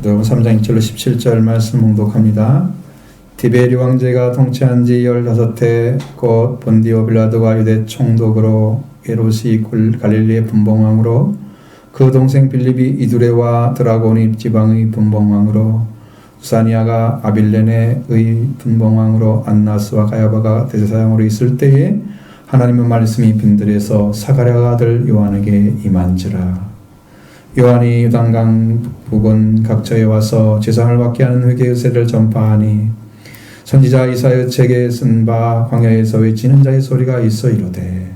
누가복음 3장 1절로 17절 말씀 봉독합니다. 디베리 왕제가 통치한 지 15해 곧 본디오 빌라도가 유대 총독으로 헤롯이 갈릴리의 분봉왕으로 그 동생 빌립이 이두레와 드라고니 지방의 분봉왕으로 우사니아가 아빌레네의 분봉왕으로 안나스와 가야바가 대제사장으로 있을 때에 하나님의 말씀이 빈들에서 사가랴가 아들 요한에게 임한지라. 요한이 요단강 부근 각처에 와서 제사를 받게 하는 회개의 세례를 전파하니 선지자 이사야 책에 쓴 바 광야에서 외치는 자의 소리가 있어 이르되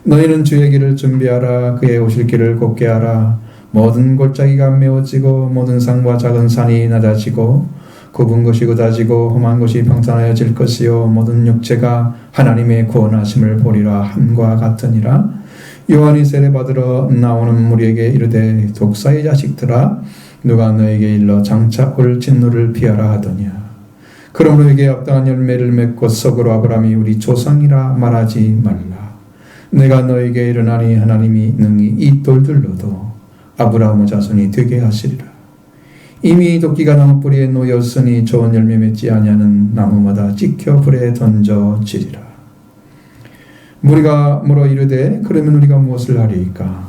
너희는 주의 길을 준비하라. 그의 오실 길을 곱게 하라. 모든 골짜기가 메워지고 모든 산과 작은 산이 낮아지고 굽은 것이 굳어지고 험한 것이 평탄하여질 것이요 모든 육체가 하나님의 구원하심을 보리라 함과 같으니라. 요한이 세례받으러 나오는 무리에게 이르되 독사의 자식들아 누가 너에게 일러 장차 올 진노를 피하라 하더냐. 그러므로 이게 합당한 열매를 맺고 속으로 아브라함이 우리 조상이라 말하지 말라. 내가 너에게 이르나니 하나님이 능히 이 돌들로도 아브라함의 자손이 되게 하시리라. 이미 도끼가 나무 뿌리에 놓였으니 좋은 열매 맺지 아니하는 나무마다 찍혀 불에 던져지리라. 무리가 물어 이르되 그러면 우리가 무엇을 하리이까?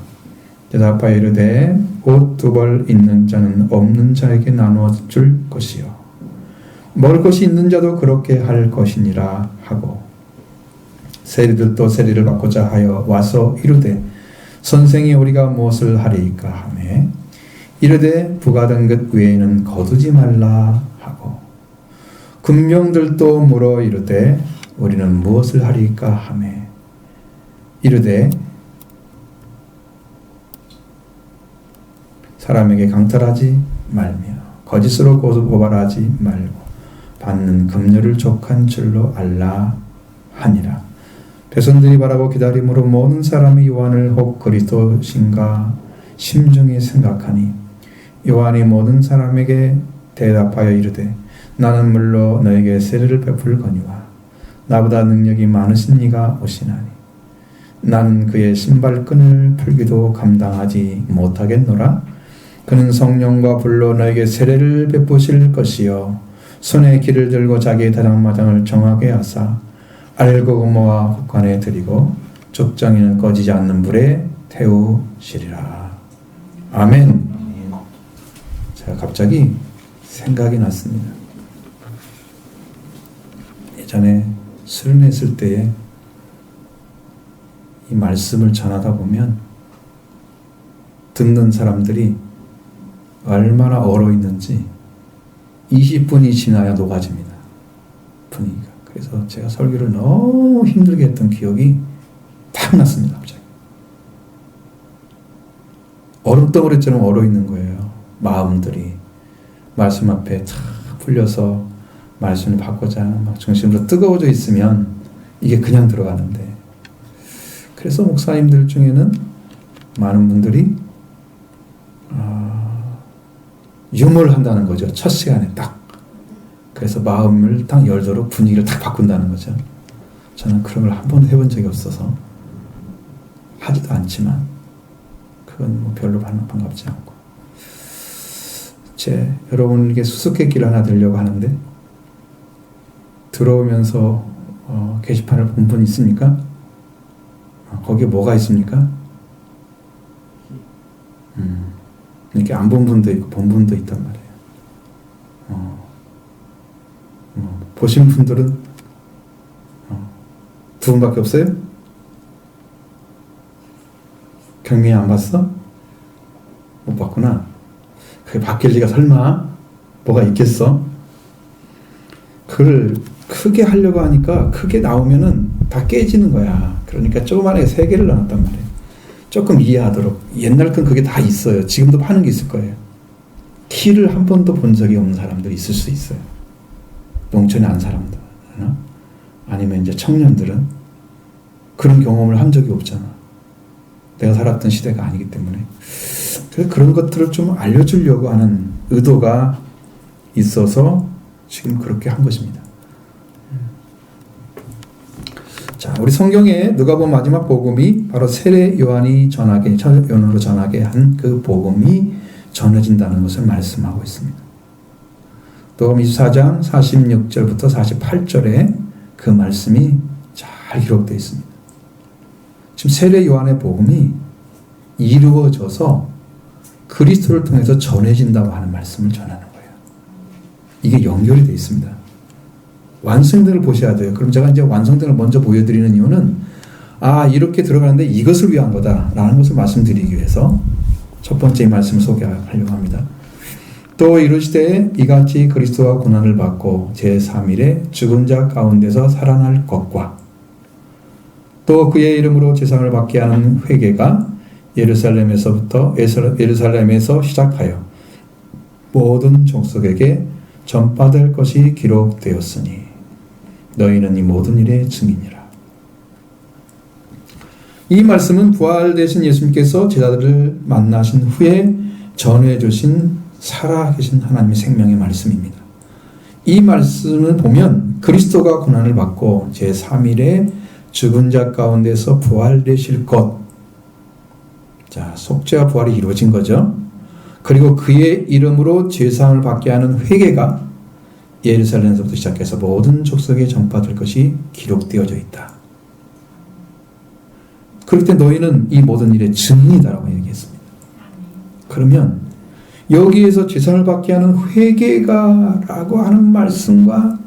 대답하여 이르되 옷 2벌 있는 자는 없는 자에게 나누어 줄 것이요 먹을 것이 있는 자도 그렇게 할 것이니라 하고 세리들도 세리를 받고자 하여 와서 이르되 선생이 우리가 무엇을 하리이까 하매 이르되 부과된 것 외에는 거두지 말라 하고 금병들도 물어 이르되 우리는 무엇을 하리이까 하매 이르되 사람에게 강탈하지 말며 거짓으로 고발하지 말고 받는 금료를 족한 줄로 알라 하니라. 백성들이 바라고 기다림으로 모든 사람이 요한을 혹 그리스도신가 심중히 생각하니 요한이 모든 사람에게 대답하여 이르되 나는 물로 너에게 세례를 베풀거니와 나보다 능력이 많으신 이가 오시나니 나는 그의 신발끈을 풀기도 감당하지 못하겠노라. 그는 성령과 불로 너에게 세례를 베푸실 것이요 손에 길을 들고 자기의 다장마장을 정하게 하사 알고 고모와 국간에 드리고 족장에는 꺼지지 않는 불에 태우시리라. 아멘. 제가 갑자기 생각이 났습니다. 예전에 수련했을 때에 이 말씀을 전하다 보면 듣는 사람들이 얼마나 얼어있는지 20분이 지나야 녹아집니다. 분위기가. 그래서 제가 설교를 너무 힘들게 했던 기억이 딱 났습니다. 갑자기. 얼음덩어리처럼 얼어있는 거예요. 마음들이. 말씀 앞에 탁 풀려서 말씀을 받고자 막 중심으로 뜨거워져 있으면 이게 그냥 들어가는데 그래서 목사님들 중에는 많은 분들이 유머를 한다는 거죠. 첫 시간에 딱. 그래서 마음을 딱 열도록 분위기를 딱 바꾼다는 거죠. 저는 그런 걸 한 번도 해본 적이 없어서 하지도 않지만 그건 뭐 별로 반갑지 않고 여러분에게 수수께끼를 하나 드리려고 하는데 들어오면서 게시판을 본 분 있습니까? 거기에 뭐가 있습니까? 이렇게 안 본 분도 있고 본 분도 있단 말이에요. 보신 분들은 2분밖에 없어요? 경민이 안 봤어? 못 봤구나. 그게 바뀔 리가 설마 뭐가 있겠어? 그걸 크게 하려고 하니까 크게 나오면은 다 깨지는 거야. 그러니까 조그만하게 3개를 나눴단 말이에요. 조금 이해하도록. 옛날 건 그게 다 있어요. 지금도 파는 게 있을 거예요. 키를 한 번도 본 적이 없는 사람들이 있을 수 있어요. 농촌에 안 사람들. 아니면 이제 청년들은 그런 경험을 한 적이 없잖아. 내가 살았던 시대가 아니기 때문에. 그래서 그런 것들을 좀 알려주려고 하는 의도가 있어서 지금 그렇게 한 것입니다. 자, 우리 성경에 누가복음 마지막 복음이 바로 세례 요한이 전하게, 첫 요한으로 전하게 한 그 복음이 전해진다는 것을 말씀하고 있습니다. 또 24장 46절부터 48절에 그 말씀이 잘 기록되어 있습니다. 지금 세례 요한의 복음이 이루어져서 그리스도를 통해서 전해진다고 하는 말씀을 전하는 거예요. 이게 연결이 되어 있습니다. 완성된을 보셔야 돼요. 그럼 제가 이제 완성된을 먼저 보여드리는 이유는 이렇게 들어가는데 이것을 위한 거다라는 것을 말씀드리기 위해서 첫 번째 말씀을 소개하려고 합니다. 또 이르시되 이같이 그리스도가 고난을 받고 제3일에 죽은 자 가운데서 살아날 것과 또 그의 이름으로 제사를 받게 하는 회개가 예루살렘에서 시작하여 모든 족속에게 전파될 것이 기록되었으니 너희는 이 모든 일의 증인이라. 이 말씀은 부활되신 예수님께서 제자들을 만나신 후에 전해주신 살아계신 하나님의 생명의 말씀입니다. 이 말씀을 보면 그리스도가 고난을 받고 제3일에 죽은 자 가운데서 부활되실 것, 자, 속죄와 부활이 이루어진 거죠. 그리고 그의 이름으로 죄사함을 받게 하는 회개가 예루살렘에서부터 시작해서 모든 족속에 전파될 것이 기록되어져 있다. 그럴 때 너희는 이 모든 일의 증인이다라고 얘기했습니다. 그러면 여기에서 죄사함을 받게 하는 회개가라고 하는 말씀과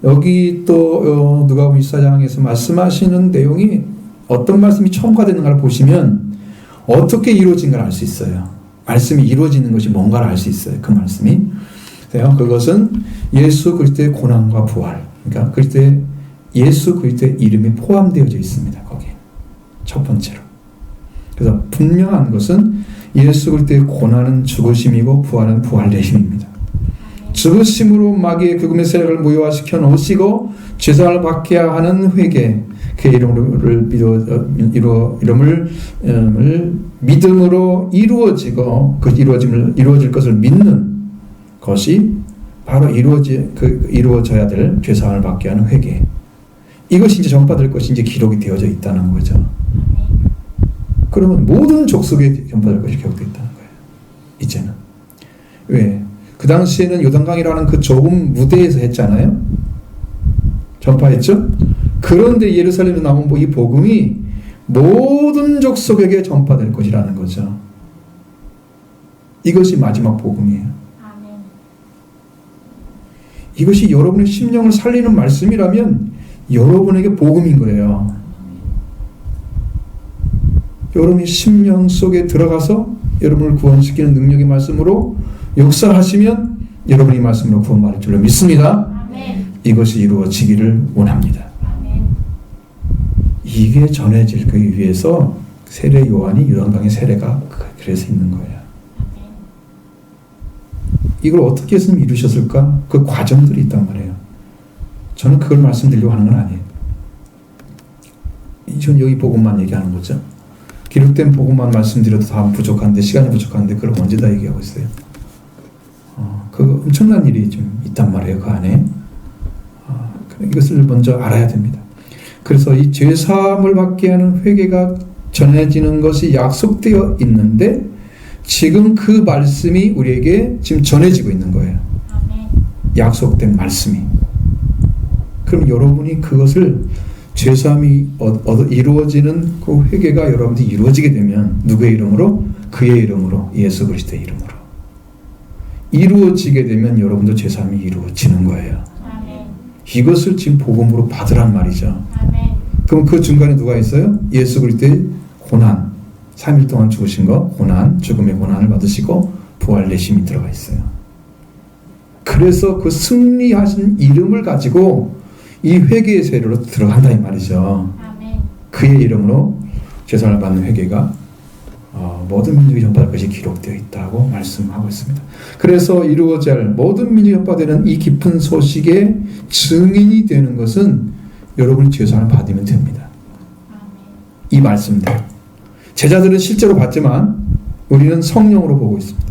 여기 또 누가복음 24장에서 말씀하시는 내용이 어떤 말씀이 첨가되는가를 보시면 어떻게 이루어진가를 알 수 있어요. 말씀이 이루어지는 것이 뭔가를 알 수 있어요. 그 말씀이. 그것은 예수 그리스도의 고난과 부활, 그러니까 예수 그리스도의 이름이 포함되어져 있습니다. 거기에 첫 번째로. 그래서 분명한 것은 예수 그리스도의 고난은 죽으심이고 부활은 부활되심입니다. 죽으심으로 마귀의 죽음의 세력을 무효화시켜 놓으시고 죄사함을 받게 하는 회개, 그의 이름을 믿음으로 이루어지고 그 이루어질 것을 믿는 것이 바로 이루어져야 될 죄사함을 받게 하는 회개. 이것이 이제 전파될 것이 이제 기록이 되어져 있다는 거죠. 그러면 모든 족속에 전파될 것이 기록되어 있다는 거예요. 이제는. 왜? 그 당시에는 요단강이라는 그 좁은 무대에서 했잖아요. 전파했죠? 그런데 예루살렘에 나온 이 복음이 모든 족속에게 전파될 것이라는 거죠. 이것이 마지막 복음이에요. 아멘. 이것이 여러분의 심령을 살리는 말씀이라면 여러분에게 복음인 거예요. 여러분의 심령 속에 들어가서 여러분을 구원시키는 능력의 말씀으로 역사하시면 여러분이 말씀으로 구원받을 줄로 믿습니다. 아멘. 이것이 이루어지기를 원합니다. 아멘. 이게 전해지기 위해서 세례 요한이 요단강의 세례가 그래서 있는 거예요. 아멘. 이걸 어떻게 예수님이 이루셨을까? 그 과정들이 있단 말이에요. 저는 그걸 말씀드리려고 하는 건 아니에요. 저는 여기 복음만 얘기하는 거죠. 기록된 복음만 말씀드려도 다 부족한데, 시간이 부족한데 그걸 언제 다 얘기하고 있어요. 그 엄청난 일이 좀 있단 말이에요. 그 안에. 이것을 먼저 알아야 됩니다. 그래서 이 죄사함을 받게 하는 회개가 전해지는 것이 약속되어 있는데 지금 그 말씀이 우리에게 지금 전해지고 있는 거예요. 약속된 말씀이. 그럼 여러분이 그것을 죄사함이 이루어지는 그 회개가 여러분들이 이루어지게 되면 누구의 이름으로? 그의 이름으로, 예수 그리스도의 이름으로 이루어지게 되면 여러분도 죄사함이 이루어지는 거예요. 아멘. 이것을 지금 복음으로 받으란 말이죠. 아멘. 그럼 그 중간에 누가 있어요? 예수 그리스도의 고난, 3일 동안 죽으신 거, 고난, 죽음의 고난을 받으시고 부활내심이 들어가 있어요. 그래서 그 승리하신 이름을 가지고 이 회개의 세례로 들어간다 이 말이죠. 아멘. 그의 이름으로 죄사함을 받는 회개가 모든 민족이 전파될 것이 기록되어 있다고 말씀하고 있습니다. 그래서 이루어져야 할 모든 민족이 전파되는 이 깊은 소식의 증인이 되는 것은 여러분이 죄사함을 받으면 됩니다. 이 말씀대로. 제자들은 실제로 봤지만 우리는 성령으로 보고 있습니다.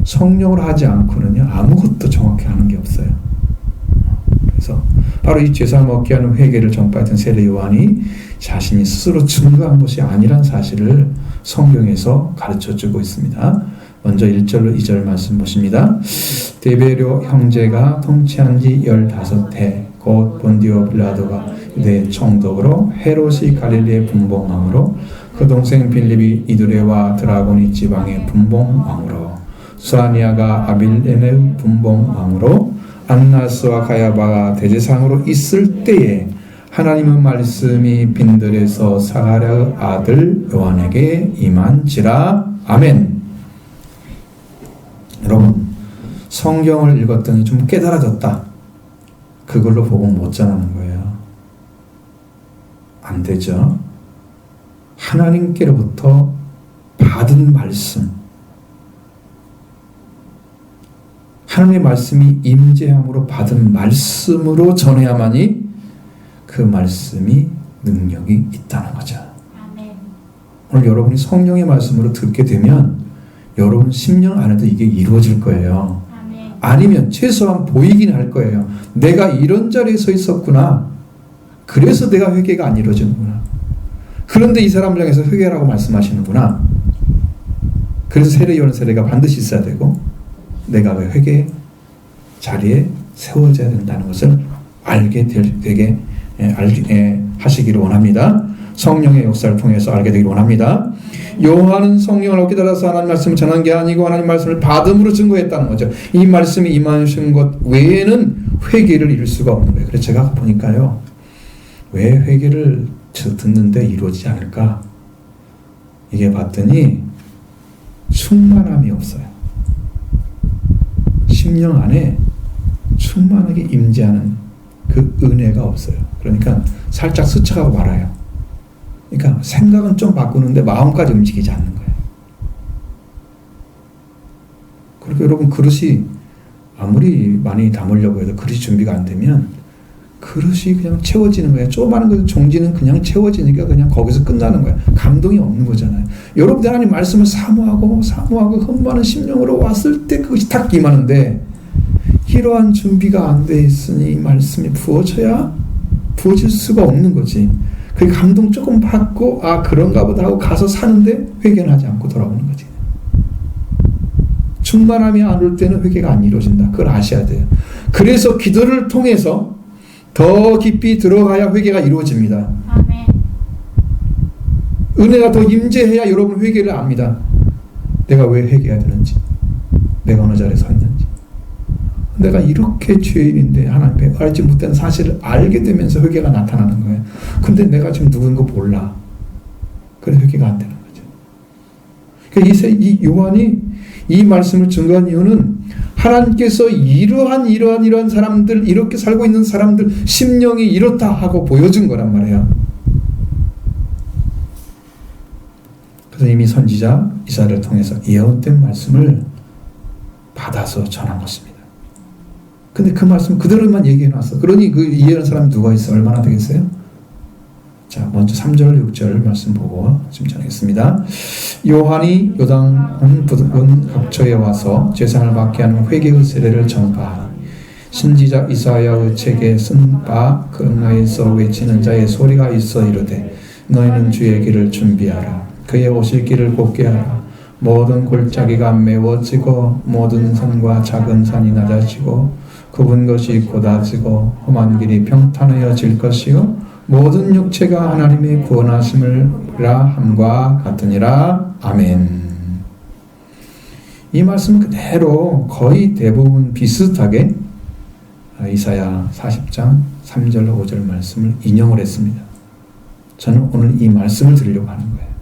성령으로 하지 않고는요 아무것도 정확히 하는 게 없어요. 그래서 바로 이 죄사함 얻게 하는 회개를 전파했던 세례 요한이 자신이 스스로 증거한 것이 아니란 사실을 성경에서 가르쳐주고 있습니다. 먼저 1절로 2절 말씀 보십니다. 디베료 형제가 통치한 지 15해 곧 본디오 빌라도가 유대 총독으로 헤롯이 갈릴리의 분봉왕으로 그 동생 빌립이 이두레와 드라고니 지방의 분봉왕으로 수아니아가 아빌레네 분봉왕으로 안나스와 가야바가 대제사장으로 있을 때에 하나님의 말씀이 빈들에서 사가랴의 아들 요한에게 임한지라. 아멘. 여러분, 성경을 읽었더니 좀 깨달아졌다. 그걸로 복음 못 전하는 거예요. 안 되죠. 하나님께로부터 받은 말씀, 하나님의 말씀이 임재함으로 받은 말씀으로 전해야만이 그 말씀이 능력이 있다는 거죠. 아멘. 오늘 여러분이 성령의 말씀으로 듣게 되면 여러분 10년 안에도 이게 이루어질 거예요. 아멘. 아니면 최소한 보이긴 할 거예요. 내가 이런 자리에 서 있었구나. 그래서 내가 회개가 안 이루어지는구나. 그런데 이 사람을 향해서 회개라고 말씀하시는구나. 그래서 세례 요한 세례가 반드시 있어야 되고 내가 왜 회개 자리에 세워져야 된다는 것을 알게 되게 하시기를 원합니다. 성령의 역사를 통해서 알게 되기를 원합니다. 요한은 성령을 얻게 따라서 하나님 말씀을 전한 게 아니고 하나님 말씀을 받음으로 증거했다는 거죠. 이 말씀이 임하신 것 외에는 회개를 이룰 수가 없는 거예요. 그래서 제가 보니까요, 왜 회개를 듣는데 이루어지지 않을까? 이게 봤더니 충만함이 없어요. 10년 안에 충만하게 임재하는 그 은혜가 없어요. 그러니까 살짝 스쳐가고 말아요. 그러니까 생각은 좀 바꾸는데 마음까지 움직이지 않는 거예요. 그리고 여러분, 그릇이 아무리 많이 담으려고 해도 그릇이 준비가 안 되면 그릇이 그냥 채워지는 거예요. 조그마한 그 종지는 그냥 채워지니까 그냥 거기서 끝나는 거예요. 감동이 없는 거잖아요. 여러분들 하나님 말씀을 사모하고 흠모하는 심령으로 왔을 때 그것이 탁 임하는데 이러한 준비가 안 돼 있으니 말씀이 부어질 수가 없는 거지. 그 감동 조금 받고 그런가 보다 하고 가서 사는데 회개는 하지 않고 돌아오는 거지. 충만함이 안 올 때는 회개가 안 이루어진다. 그걸 아셔야 돼요. 그래서 기도를 통해서 더 깊이 들어가야 회개가 이루어집니다. 아멘. 은혜가 더 임재해야 여러분 회개를 압니다. 내가 왜 회개해야 되는지, 내가 어느 자리에 서 있는지, 내가 이렇게 죄인인데 하나님 알지 못한 사실을 알게 되면서 회개가 나타나는 거예요. 근데 내가 지금 누구인 거 몰라. 그래서 회개가 안 되는 거죠. 그러니까 이 요한이 이 말씀을 증거한 이유는 하나님께서 이러한 사람들, 이렇게 살고 있는 사람들 심령이 이렇다 하고 보여준 거란 말이에요. 그래서 이미 선지자 이사야를 통해서 예언된 말씀을 받아서 전한 것입니다. 근데 그 말씀 그대로만 얘기해 놨어. 그러니 그 이해하는 사람이 누가 있어? 얼마나 되겠어요? 자, 먼저 3절, 6절 말씀 보고 지금 전하겠습니다. 요한이 요단 부근 각처에 와서 제사를 받게 하는 회개의 세례를 전파하니 신지자 이사야의 책에 쓴 바 근가에서 외치는 자의 소리가 있어 이르되 너희는 주의 길을 준비하라. 그의 오실 길을 곱게 하라. 모든 골짜기가 메워지고 모든 산과 작은 산이 낮아지고 굽은 것이 곧아지고 험한 길이 평탄해질 것이요 모든 육체가 하나님의 구원하심을라 함과 같으니라. 아멘. 이 말씀 그대로 거의 대부분 비슷하게 이사야 40장 3절로 5절 말씀을 인용을 했습니다. 저는 오늘 이 말씀을 드리려고 하는 거예요.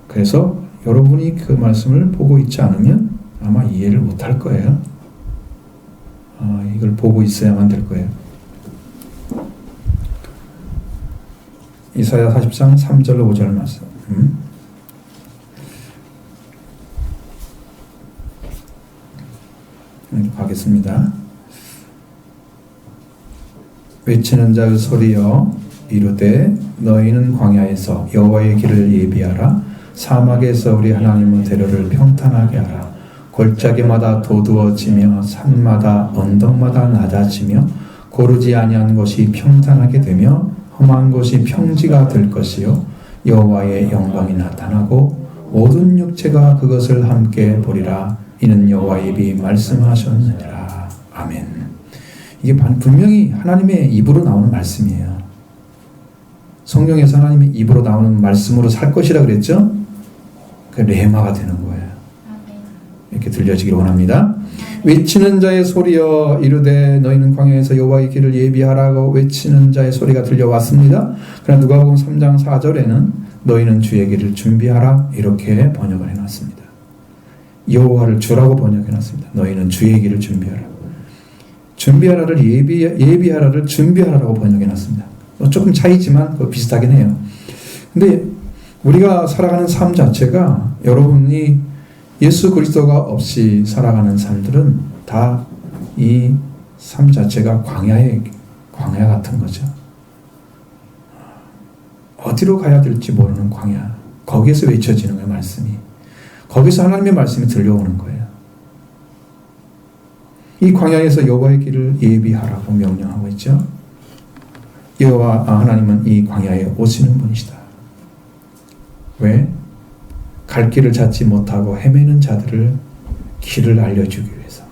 그래서 여러분이 그 말씀을 보고 있지 않으면 아마 이해를 못할 거예요. 이걸 보고 있어야만 될 거예요. 이사야 40장 3절로 5절 말씀. 가겠습니다. 외치는 자의 소리여 이르되 너희는 광야에서 여호와의 길을 예비하라. 사막에서 우리 하나님의 대로를 평탄하게 하라. 골짜기마다 도두어지며 산마다 언덕마다 낮아지며 고르지 아니한 것이 평탄하게 되며 험한 곳이 평지가 될 것이요 여호와의 영광이 나타나고 모든 육체가 그것을 함께 보리라. 이는 여호와의 입이 말씀하셨느니라. 아멘. 이게 분명히 하나님의 입으로 나오는 말씀이에요. 성경에서 하나님의 입으로 나오는 말씀으로 살 것이라 그랬죠? 그 레마가 되는 거예요. 이렇게 들려지기를 원합니다. 외치는 자의 소리여 이르되 너희는 광야에서 여호와의 길을 예비하라고 외치는 자의 소리가 들려왔습니다. 그러나 누가복음 3장 4절에는 너희는 주의 길을 준비하라 이렇게 번역을 해놨습니다. 여호와를 주라고 번역해놨습니다. 너희는 주의 길을 준비하라. 준비하라를 예비하라를 준비하라고 번역해놨습니다. 조금 차이지만 비슷하긴 해요. 근데 우리가 살아가는 삶 자체가 여러분이 예수 그리스도가 없이 살아가는 삶들은 다 이 삶 자체가 광야 같은 거죠. 어디로 가야 될지 모르는 광야. 거기에서 외쳐지는 거예요, 말씀이. 거기서 하나님의 말씀이 들려오는 거예요. 이 광야에서 여호와의 길을 예비하라고 명령하고 있죠. 여호와 하나님은 이 광야에 오시는 분이시다. 왜? 갈 길을 찾지 못하고 헤매는 자들을 길을 알려주기 위해서.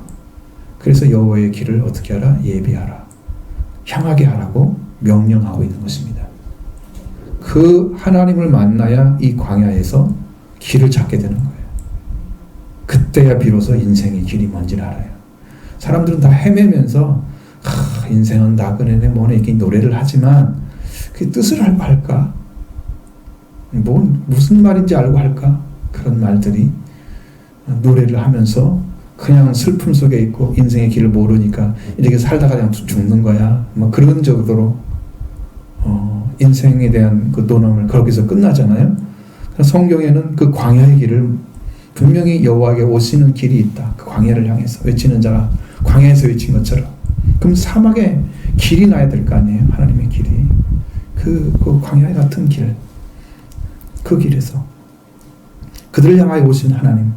그래서 여호와의 길을 어떻게 하라? 예비하라. 향하게 하라고 명령하고 있는 것입니다. 그 하나님을 만나야 이 광야에서 길을 찾게 되는 거예요. 그때야 비로소 인생의 길이 뭔지를 알아요. 사람들은 다 헤매면서 인생은 나그네네 뭐네 이렇게 노래를 하지만 그 뜻을 알고 할까? 무슨 말인지 알고 할까? 그런 말들이 노래를 하면서 그냥 슬픔 속에 있고 인생의 길을 모르니까 이렇게 살다가 그냥 죽는 거야. 뭐 그런 정도로 인생에 대한 그 논함을 거기서 끝나잖아요. 성경에는 그 광야의 길을 분명히 여호와에게 오시는 길이 있다. 그 광야를 향해서 외치는 자가 광야에서 외친 것처럼. 그럼 사막에 길이 나야 될 거 아니에요. 하나님의 길이. 그 광야 같은 길. 그 길에서 그들을 향하여 오신 하나님.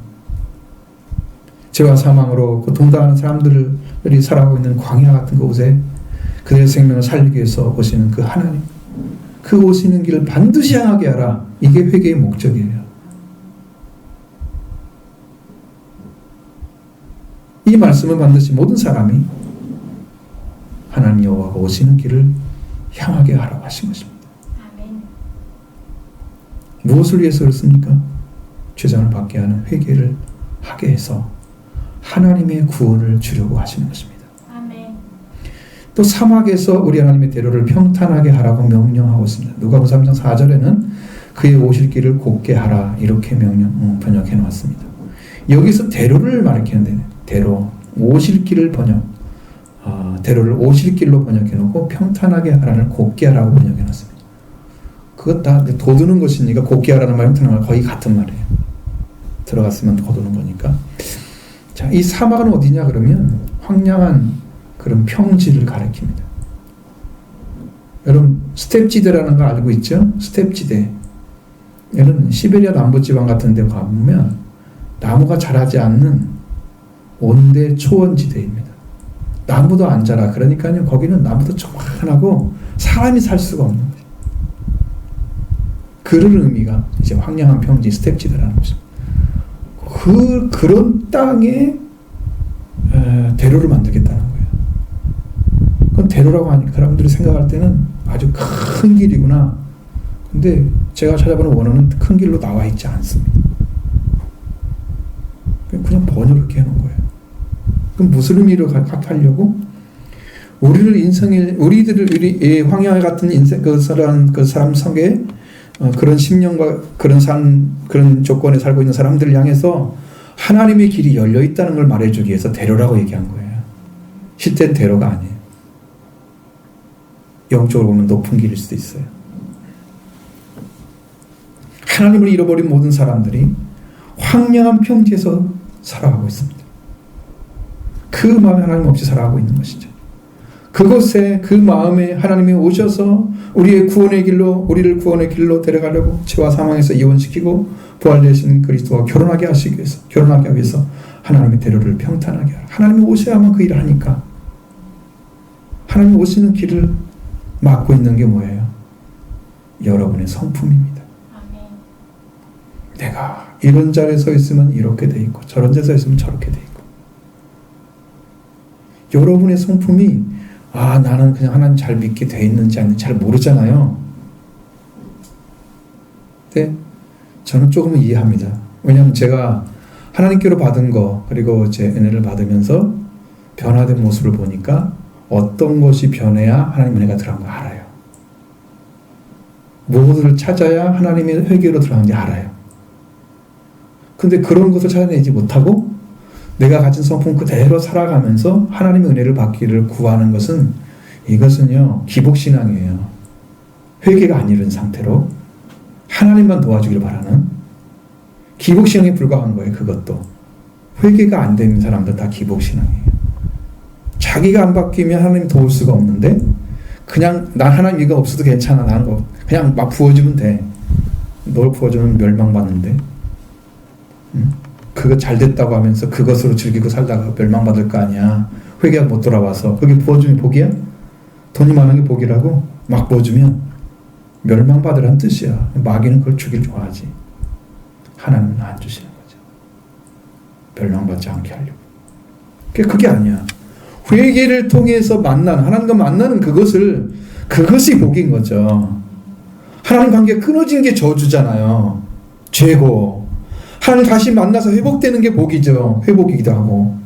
죄와 사망으로 고통당하는 사람들이 살아가고 있는 광야 같은 곳에 그들의 생명을 살리기 위해서 오시는 그 하나님. 그 오시는 길을 반드시 향하게 하라. 이게 회개의 목적이에요. 이 말씀은 반드시 모든 사람이 하나님 여호와가 오시는 길을 향하게 하라고 하신 것입니다. 아멘. 무엇을 위해서 그렇습니까? 죄장을 받게 하는 회개를 하게 해서 하나님의 구원을 주려고 하시는 것입니다. 아멘. 또 사막에서 우리 하나님의 대로를 평탄하게 하라고 명령하고 있습니다. 누가복음 3장 4절에는 그의 오실 길을 곧게 하라 이렇게 번역해 놓았습니다. 여기서 대로를 말하는데 대로 오실 길을 대로를 오실 길로 번역해 놓고 평탄하게 하라를 곧게 하라고 번역해 놨습니다. 그것 다 도두는 것이니까 곧게 하라는 말 평탄한 말 거의 같은 말이에요. 들어갔으면 도두는 거니까. 자, 이 사막은 어디냐 그러면 황량한 그런 평지를 가리킵니다. 여러분 스텝지대라는 거 알고 있죠? 스텝지대. 얘는 시베리아 남부지방 같은 데 가보면 나무가 자라지 않는 온대 초원지대입니다. 나무도 안 자라. 그러니까요 거기는 나무도 조그만하고 사람이 살 수가 없는 거죠. 그런 의미가 이제 황량한 평지 스텝지대라는 것입니다. 그런 땅에 대로를 만들겠다는 거예요. 그건 대로라고 하니까 사람들이 생각할 때는 아주 큰 길이구나. 근데 제가 찾아보는 원어는 큰 길로 나와 있지 않습니다. 그냥 번역을 이렇게 해놓은 거예요. 그럼 무슨 의미로 하려고? 우리의 황야 같은 인생, 그 사람 속에 그런 심령과 그런 조건에 살고 있는 사람들을 향해서 하나님의 길이 열려 있다는 걸 말해주기 위해서 대로라고 얘기한 거예요. 실제는 대로가 아니에요. 영적으로 보면 높은 길일 수도 있어요. 하나님을 잃어버린 모든 사람들이 황량한 평지에서 살아가고 있습니다. 그 마음에 하나님 없이 살아가고 있는 것이죠. 그곳에 그 마음에 하나님이 오셔서 우리를 구원의 길로 데려가려고 죄와 사망에서 이혼시키고 부활되신 그리스도와 결혼하게 하기 위해서 하나님의 대로를 평탄하게 하라. 하나님이 오셔야만 그 일을 하니까 하나님이 오시는 길을 막고 있는 게 뭐예요? 여러분의 성품입니다. 아멘. 내가 이런 자리에 서 있으면 이렇게 돼 있고 저런 데서 있으면 저렇게 돼 있고 여러분의 성품이 나는 그냥 하나님 잘 믿게 돼 있는지 아닌지 잘 모르잖아요. 근데 저는 조금은 이해합니다. 왜냐하면 제가 하나님께로 받은 거 그리고 제 은혜를 받으면서 변화된 모습을 보니까 어떤 것이 변해야 하나님 은혜가 들어간 거 알아요. 무엇을 찾아야 하나님의 회개로 들어간지 알아요. 근데 그런 것을 찾아내지 못하고 내가 가진 성품 그대로 살아가면서 하나님의 은혜를 받기를 구하는 것은 이것은요 기복신앙이에요. 회개가 안 이른 상태로 하나님만 도와주기를 바라는 기복신앙에 불과한 거예요. 그것도 회개가 안 되는 사람들 다 기복신앙이에요. 자기가 안 바뀌면 하나님 도울 수가 없는데 그냥 난 하나님 이거 없어도 괜찮아 나는 그냥 막 부어주면 돼. 널 부어주면 멸망받는데 그거 잘 됐다고 하면서 그것으로 즐기고 살다가 멸망받을 거 아니야. 회개가 못 돌아와서 그게 부어주면 복이야? 돈이 많은 게 복이라고 막 부어주면 멸망받으라는 뜻이야. 마귀는 그걸 주길 좋아하지. 하나님은 안 주시는 거죠. 멸망받지 않게 하려고. 그게 아니야. 회개를 통해서 하나님과 만나는 그것이 복인 거죠. 하나님 관계 끊어진 게 저주잖아요. 죄고. 하나님 다시 만나서 회복되는 게 복이죠. 회복이기도 하고.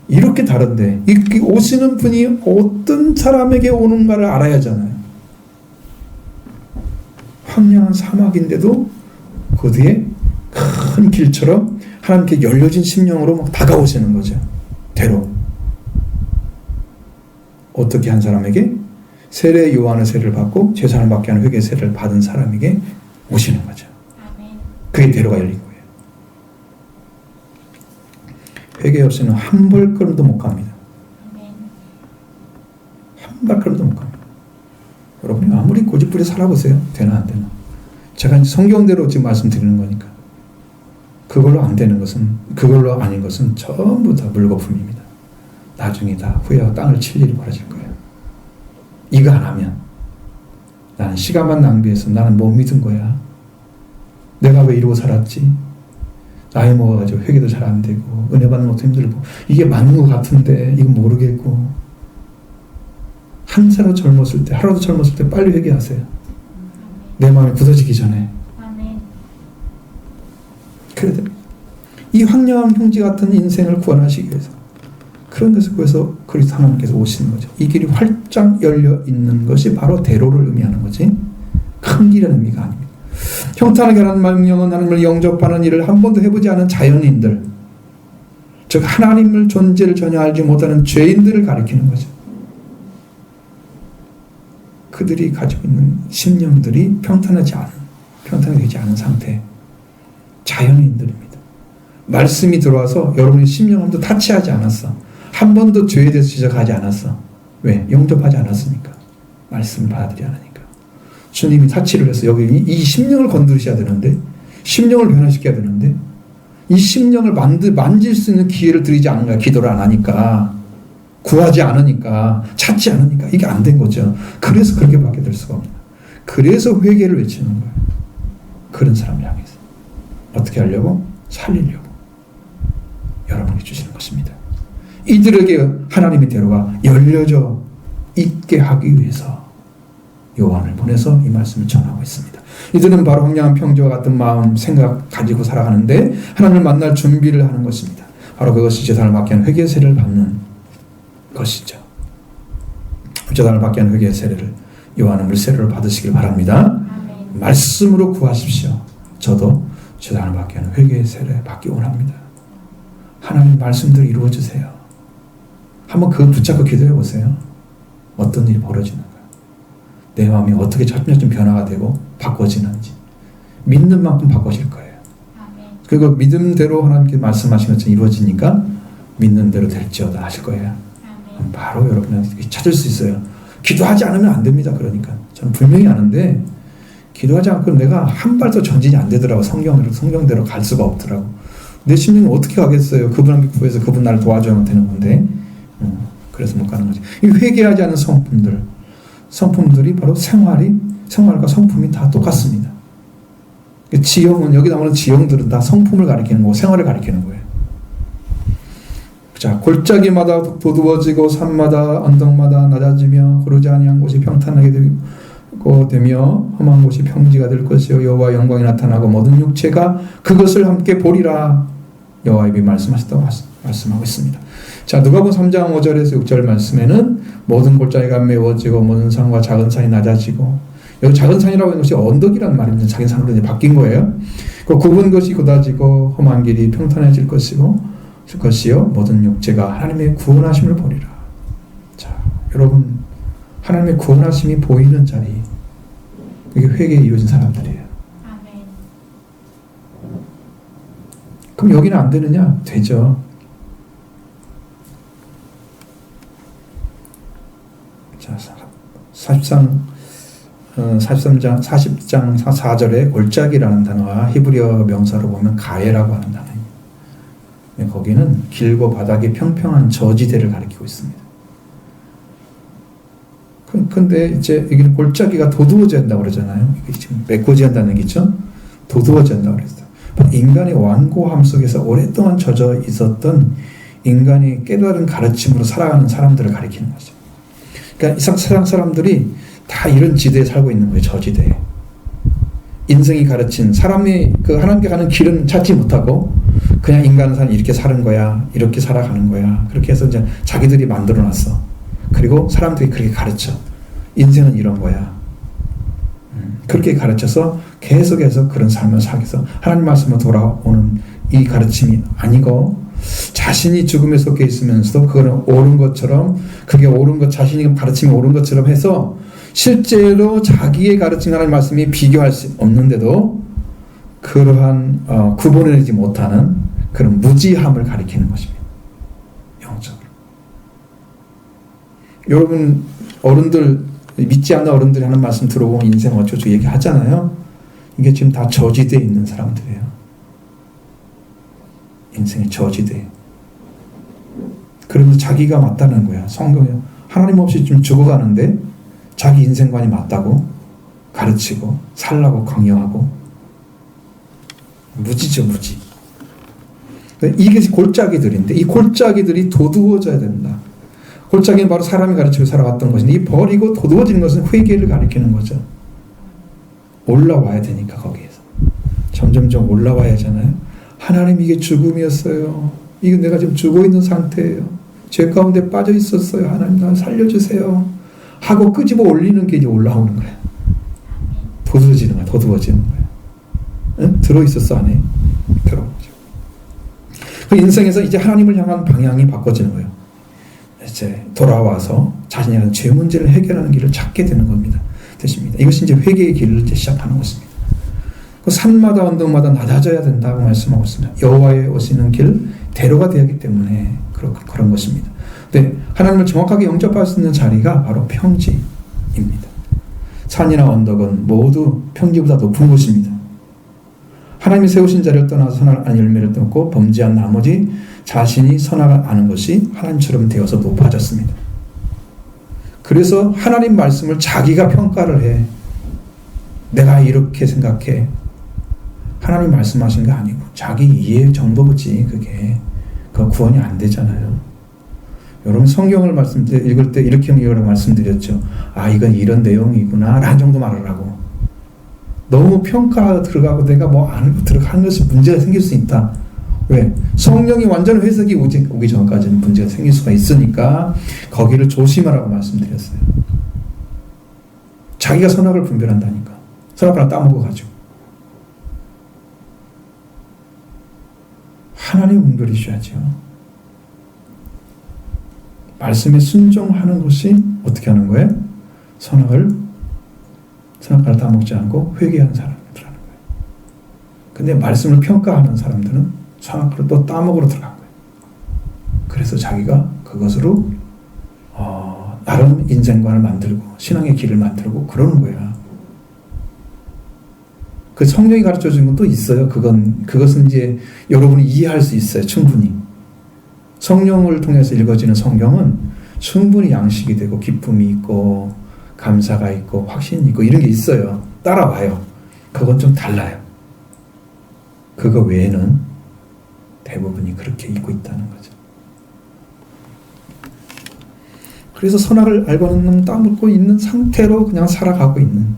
이렇게 다른데 오시는 분이 어떤 사람에게 오는가를 알아야 하잖아요. 황량한 사막인데도 그 뒤에 큰 길처럼 하나님께 열려진 심령으로 막 다가오시는 거죠. 대로. 어떻게 한 사람에게? 세례 요한의 세례를 받고 제사를 받게 하는 회개 세례를 받은 사람에게 오시는 거죠. 그게 대로가 열린 거예요. 회개 없이는 한 발걸음도 못 갑니다. 한 발걸음도 못 갑니다. 여러분이 아무리 고집부리 살아보세요. 되나 안 되나. 제가 이제 성경대로 지금 말씀드리는 거니까. 그걸로 안 되는 것은, 그걸로 아닌 것은 전부 다 물거품입니다. 나중에 다 후회하고 땅을 칠 일이 벌어질 거예요. 이거 안 하면 나는 시간만 낭비해서 나는 못 믿은 거야. 내가 왜 이러고 살았지? 나이 먹어가지고 회개도 잘 안 되고 은혜 받는 것도 힘들고 이게 맞는 것 같은데 이건 모르겠고 하루도 젊었을 때 빨리 회개하세요. 내 마음이 굳어지기 전에. 그래야 됩니다. 이 황량한 형제 같은 인생을 구원하시기 위해서 그런 데서 구해서 그리스도 하나님께서 오시는 거죠. 이 길이 활짝 열려 있는 것이 바로 대로를 의미하는 거지 큰 길이라는 의미가 아닙니다. 형탄하게 하는 명령은 하나님을 영접하는 일을 한 번도 해보지 않은 자연인들, 즉 하나님을 존재를 전혀 알지 못하는 죄인들을 가리키는 거죠. 그들이 가지고 있는 심령들이 평탄하지 되지 않은 상태, 자연인들입니다. 말씀이 들어와서 여러분의 심령함도 타치하지 않았어. 한 번도 죄에 대해서 지적하지 않았어. 왜? 영접하지 않았으니까. 말씀을 받아들이지 않으니까. 주님이 타치를 해서 여기 이 심령을 건드리셔야 되는데, 심령을 변화시켜야 되는데, 이 심령을 만질 수 있는 기회를 드리지 않은 거야. 기도를 안 하니까, 구하지 않으니까, 찾지 않으니까 이게 안 된 거죠. 그래서 그렇게 받게 될 수가 없는 거야. 그래서 회개를 외치는 거예요. 그런 사람을 향해서 어떻게 하려고? 살리려고 여러분이 주시는 것입니다. 이들에게 하나님의 대로가 열려져 있게 하기 위해서 요한을 보내서 이 말씀을 전하고 있습니다. 이들은 바로 황량한 평지와 같은 마음, 생각 가지고 살아가는데 하나님을 만날 준비를 하는 것입니다. 바로 그것이 제사를 받게 하는 회개 세례를 받는 것이죠. 제사를 받게 하는 회개 세례를 요한은 물세례를 받으시길 바랍니다. 아멘. 말씀으로 구하십시오. 저도 제사를 받게 하는 회개 세례 받기 원합니다. 하나님 말씀대로 이루어 주세요. 한번 그거 붙잡고 기도해 보세요. 어떤 일이 벌어지는가? 내 마음이 어떻게 차츰차츰 변화가 되고 바꿔지는지 믿는 만큼 바꿔질 거예요. 아멘. 그리고 믿음대로 하나님께 말씀하신 것처럼 이루어지니까 믿는 대로 될지어다 하실 거예요. 아멘. 바로 여러분한테 찾을 수 있어요. 기도하지 않으면 안 됩니다. 그러니까 저는 분명히 아는데 기도하지 않고 내가 한 발도 전진이 안 되더라고. 성경대로 갈 수가 없더라고. 내 심령이 어떻게 가겠어요? 그분한테 구해서 그분 나를 도와줘야만 되는 건데 그래서 못 가는 거지. 이 회개하지 않은 성품들이 바로 생활이 생활과 성품이 다 똑같습니다. 지형은, 여기 나오는 지형들은 다 성품을 가리키는 거고 생활을 가리키는 거예요. 자, 골짜기마다 도두어지고 산마다 언덕마다 낮아지며 고르지 아니한 곳이 평탄하게 되며 험한 곳이 평지가 될 것이요 여호와의 영광이 나타나고 모든 육체가 그것을 함께 보리라. 여호와의 말씀하셨다고 말씀하고 있습니다. 자, 누가복음 3장 5절에서 6절 말씀에는 모든 골짜기가 메워지고 모든 산과 작은 산이 낮아지고, 여기 작은 산이라고 하는 것이 언덕이라는 말입니다. 작은 산으로 이제 바뀐 거예요. 그 굽은 것이 곧아지고 험한 길이 평탄해질 것이요 모든 육체가 하나님의 구원하심을 보리라. 자, 여러분, 하나님의 구원하심이 보이는 자리, 이게 회개에 이루어진 사람들이에요. 아멘. 그럼 여기는 안 되느냐? 되죠. 자, 40장 4절에 골짜기라는 단어와 히브리어 명사로 보면 가해라고 하는 단어입니다. 거기는 길고 바닥이 평평한 저지대를 가리키고 있습니다. 근데 이제 여기는 골짜기가 도두어져야 한다고 그러잖아요. 이게 지금 메꿔져야 한다는 얘기죠. 도두어져야 한다고 그랬어요. 인간의 완고함 속에서 오랫동안 젖어 있었던 인간이 깨달은 가르침으로 살아가는 사람들을 가리키는 거죠. 그러니까 이 세상 사람들이 다 이런 지대에 살고 있는 거예요. 저지대에. 인생이 가르친 사람이 그 하나님께 가는 길은 찾지 못하고 그냥 인간은 이렇게 사는 거야, 이렇게 살아가는 거야. 그렇게 해서 이제 자기들이 만들어놨어. 그리고 사람들이 그렇게 가르쳐. 인생은 이런 거야. 그렇게 가르쳐서 계속해서 그런 삶을 살아서 하나님 말씀으로 돌아오는 이 가르침이 아니고, 자신이 죽음에 속해 있으면서도 그거는 옳은 것처럼, 그게 옳은 것, 자신이 가르침이 옳은 것처럼 해서 실제로 자기의 가르침 하나님 말씀이 비교할 수 없는데도 그러한 구분해내지 못하는 그런 무지함을 가리키는 것입니다. 영적으로. 여러분, 어른들, 믿지 않는 어른들이 하는 말씀 들어보면 인생 어쩌고 얘기하잖아요. 이게 지금 다 저지대에 있는 사람들이에요. 인생의 저지대. 그러면서 자기가 맞다는 거야. 성경에 하나님 없이 좀 죽어가는데 자기 인생관이 맞다고 가르치고 살라고 강요하고. 무지죠, 무지. 이게 골짜기들인데 이 골짜기들이 도두어져야 된다. 골짜기는 바로 사람이 가르치고 살아왔던 것인데, 이 버리고 도두어지는 것은 회개를 가리키는 거죠. 올라와야 되니까 거기에서 점점점 올라와야 하잖아요. 하나님, 이게 죽음이었어요. 이거 내가 지금 죽어 있는 상태예요. 죄 가운데 빠져 있었어요. 하나님, 나 살려주세요. 하고 끄집어 올리는 게 이제 올라오는 거예요. 도두어지는 거야. 도두어지는 거예요. 응? 들어있었어, 안에? 들어오죠. 그 인생에서 이제 하나님을 향한 방향이 바꿔지는 거예요. 이제 돌아와서 자신이 하는 죄 문제를 해결하는 길을 찾게 되는 겁니다. 되십니다. 이것이 이제 회개의 길을 이제 시작하는 것입니다. 그 산마다 언덕마다 낮아져야 된다고 말씀하고 있습니다. 여호와의 오시는 길 대로가 되어야 하기 때문에 그런 것입니다. 근데 하나님을 정확하게 영접할 수 있는 자리가 바로 평지입니다. 산이나 언덕은 모두 평지보다 높은 곳입니다. 하나님이 세우신 자리를 떠나서 선악한 열매를 끊고 범죄한 나머지 자신이 선악하는 것이 하나님처럼 되어서 높아졌습니다. 그래서 하나님 말씀을 자기가 평가를 해. 내가 이렇게 생각해. 하나님 말씀하신 게 아니고 자기 이해의 정도지. 그게 구원이 안 되잖아요. 여러분, 성경을 읽을 때 이렇게 읽으라고 말씀드렸죠. 아, 이건 이런 내용이구나 라는 정도 말을 하고, 너무 평가 들어가고 내가 뭐 아는 거 들어가는 것이 문제가 생길 수 있다. 왜? 성령이 완전 해석이 오기 전까지는 문제가 생길 수가 있으니까 거기를 조심하라고 말씀드렸어요. 자기가 선악을 분별한다니까. 선악을 하나 따먹어가지고. 하나님 분별해주셔야죠. 말씀에 순종하는 것이 어떻게 하는 거예요? 선악을 따먹지 않고 회개하는 사람들이라는 거예요. 근데 말씀을 평가하는 사람들은 선악을 또 따먹으러 들어간 거예요. 그래서 자기가 그것으로 나름 인생관을 만들고 신앙의 길을 만들고 그러는 거야. 그 성령이 가르쳐 주는 건 또 있어요. 그것은 이제 여러분이 이해할 수 있어요. 충분히. 성령을 통해서 읽어지는 성경은 충분히 양식이 되고 기쁨이 있고 감사가 있고 확신이 있고 이런 게 있어요. 따라와요. 그건 좀 달라요. 그거 외에는 대부분이 그렇게 잊고 있다는 거죠. 그래서 선악을 알고는 따먹고 있는 상태로 그냥 살아가고 있는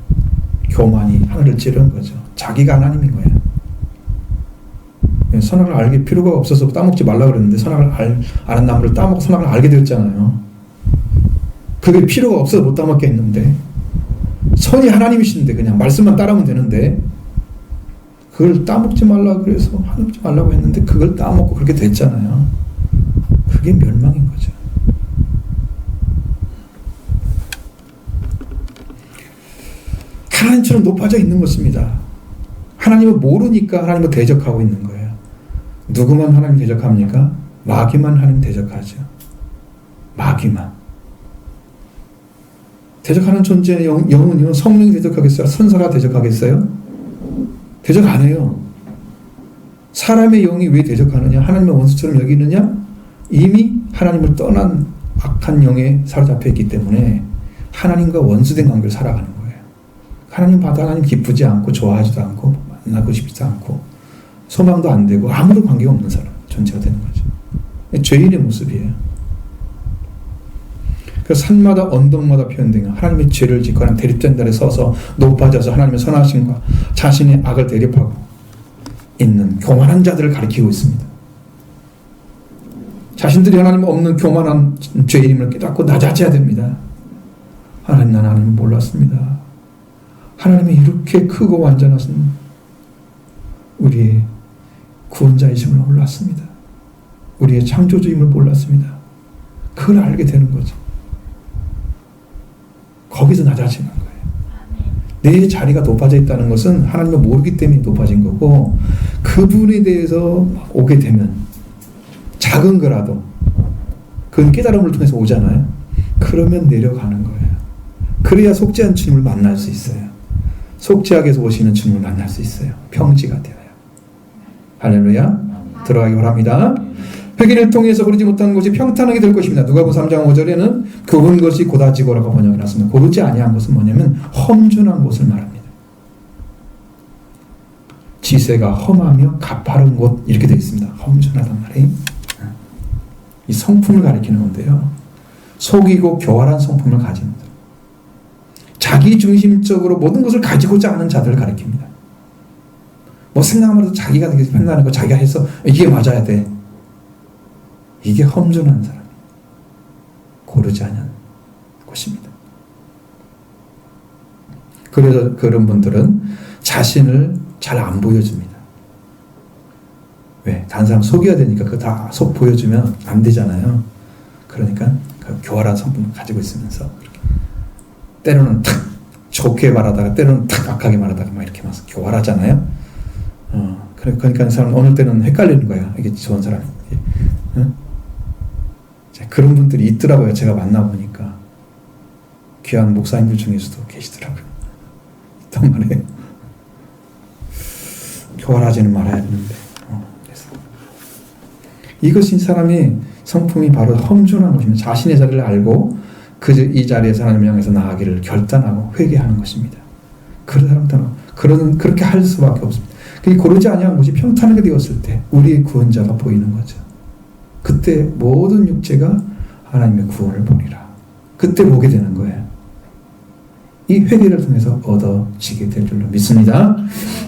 교만이 하늘을 찌르는 거죠. 자기가 하나님인 거예요. 선악을 알게 필요가 없어서 따먹지 말라고 그랬는데 선악을 아는 나무를 따먹고 선악을 알게 되었잖아요. 그게 필요가 없어서 못 따먹게 했는데 선이 하나님이신데 그냥 말씀만 따르면 되는데 그걸 따먹지 말라고 그래서 하지 말라고 했는데 그걸 따먹고 그렇게 됐잖아요. 그게 멸망인 거죠. 하나님처럼 높아져 있는 것입니다. 하나님을 모르니까 하나님을 대적하고 있는 거예요. 누구만 하나님 대적합니까? 마귀만 하나님 대적하죠. 마귀만. 대적하는 존재의 영은요, 성령이 대적하겠어요? 천사가 대적하겠어요? 대적 안 해요. 사람의 영이 왜 대적하느냐? 하나님의 원수처럼 여기느냐? 이미 하나님을 떠난 악한 영에 사로잡혀 있기 때문에 하나님과 원수된 관계를 살아가는 거예요. 하나님 봐도 하나님 기쁘지 않고 좋아하지도 않고 만나고 싶지도 않고 소망도 안 되고 아무런 관계가 없는 사람 존재가 되는 거죠. 죄인의 모습이에요. 그래서 산마다 언덕마다 표현된 하나님의 죄를 짓고 하나님 대립전달에 서서 높아져서 하나님의 선하심과 자신의 악을 대립하고 있는 교만한 자들을 가리키고 있습니다. 자신들이 하나님 없는 교만한 죄인임을 깨닫고 낮아져야 됩니다. 하나님, 나는 하나님을 몰랐습니다. 하나님이 이렇게 크고 완전하신 우리의 구원자이심을 몰랐습니다. 우리의 창조주임을 몰랐습니다. 그걸 알게 되는 거죠. 거기서 낮아지는 거예요. 내 자리가 높아져 있다는 것은 하나님을 모르기 때문에 높아진 거고 그분에 대해서 오게 되면 작은 거라도 그건 깨달음을 통해서 오잖아요. 그러면 내려가는 거예요. 그래야 속죄한 주님을 만날 수 있어요. 속죄하게 해서 오시는 주님을 만날 수 있어요. 평지가 되어요. 할렐루야. 들어가기 바랍니다. 회개를 통해서 그러지 못한 것이 평탄하게 될 것입니다. 누가복음 3장 5절에는 그런 것이 고다지고라고 번역이 났습니다. 고르지 아니한 것은 뭐냐면 험준한 곳을 말합니다. 지세가 험하며 가파른 곳 이렇게 되어 있습니다. 험준하단 말이 이 성품을 가리키는 건데요. 속이고 교활한 성품을 가진 자. 자기 중심적으로 모든 것을 가지고자 하는 자들을 가리킵니다. 뭐 생각만 해도 자기가 되게 판단하는 거 자기가 해서 이게 맞아야 돼. 이게 험준한 사람. 고르지 않은 것입니다. 그래서 그런 분들은 자신을 잘 안 보여줍니다. 왜? 다른 사람 속여야 되니까 그거 다 속 보여주면 안 되잖아요. 그러니까 그 교활한 성품을 가지고 있으면서 때로는 탁 좋게 말하다가 때로는 탁 악하게 말하다가 막 이렇게 막 교활하잖아요. 그러니까 이 사람은 어느 때는 헷갈리는 거야. 이게 좋은 사람이. 그런 분들이 있더라고요. 제가 만나보니까. 귀한 목사님들 중에서도 계시더라고요. 있단 말이에요. 교활하지는 말아야 되는데. 그래서. 이것이 이 사람의 성품이 바로 험준한 것입니다. 자신의 자리를 알고 이 자리에서 하나님을 향해서 나아가기를 결단하고 회개하는 것입니다. 그런 사람들은 그렇게 할 수밖에 없습니다. 그게 고르지 아니한 것이 평탄하게 되었을 때 우리의 구원자가 보이는 거죠. 그때 모든 육체가 하나님의 구원을 보리라. 그때 보게 되는 거예요. 이 회개를 통해서 얻어지게 될 줄로 믿습니다.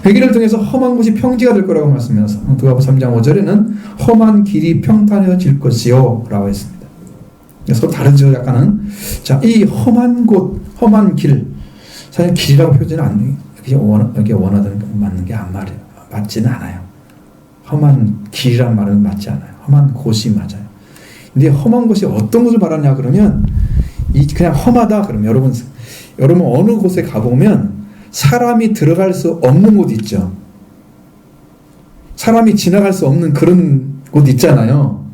회개를 통해서 험한 곳이 평지가 될 거라고 말씀하면서 누가복음 3장 5절에는 험한 길이 평탄해질 것이요 라고 했습니다. 서로 다르죠. 약간은. 자, 이 험한 곳, 험한 길. 사실 길이라고 표현은 안 돼요. 여기 원하던 맞는 게 안 말이에요. 맞지는 않아요. 험한 길이란 말은 맞지 않아요. 험한 곳이 맞아요. 근데 험한 곳이 어떤 곳을 말하냐 그러면 그냥 험하다 그러면 여러분 어느 곳에 가보면 사람이 들어갈 수 없는 곳 있죠. 사람이 지나갈 수 없는 그런 곳 있잖아요.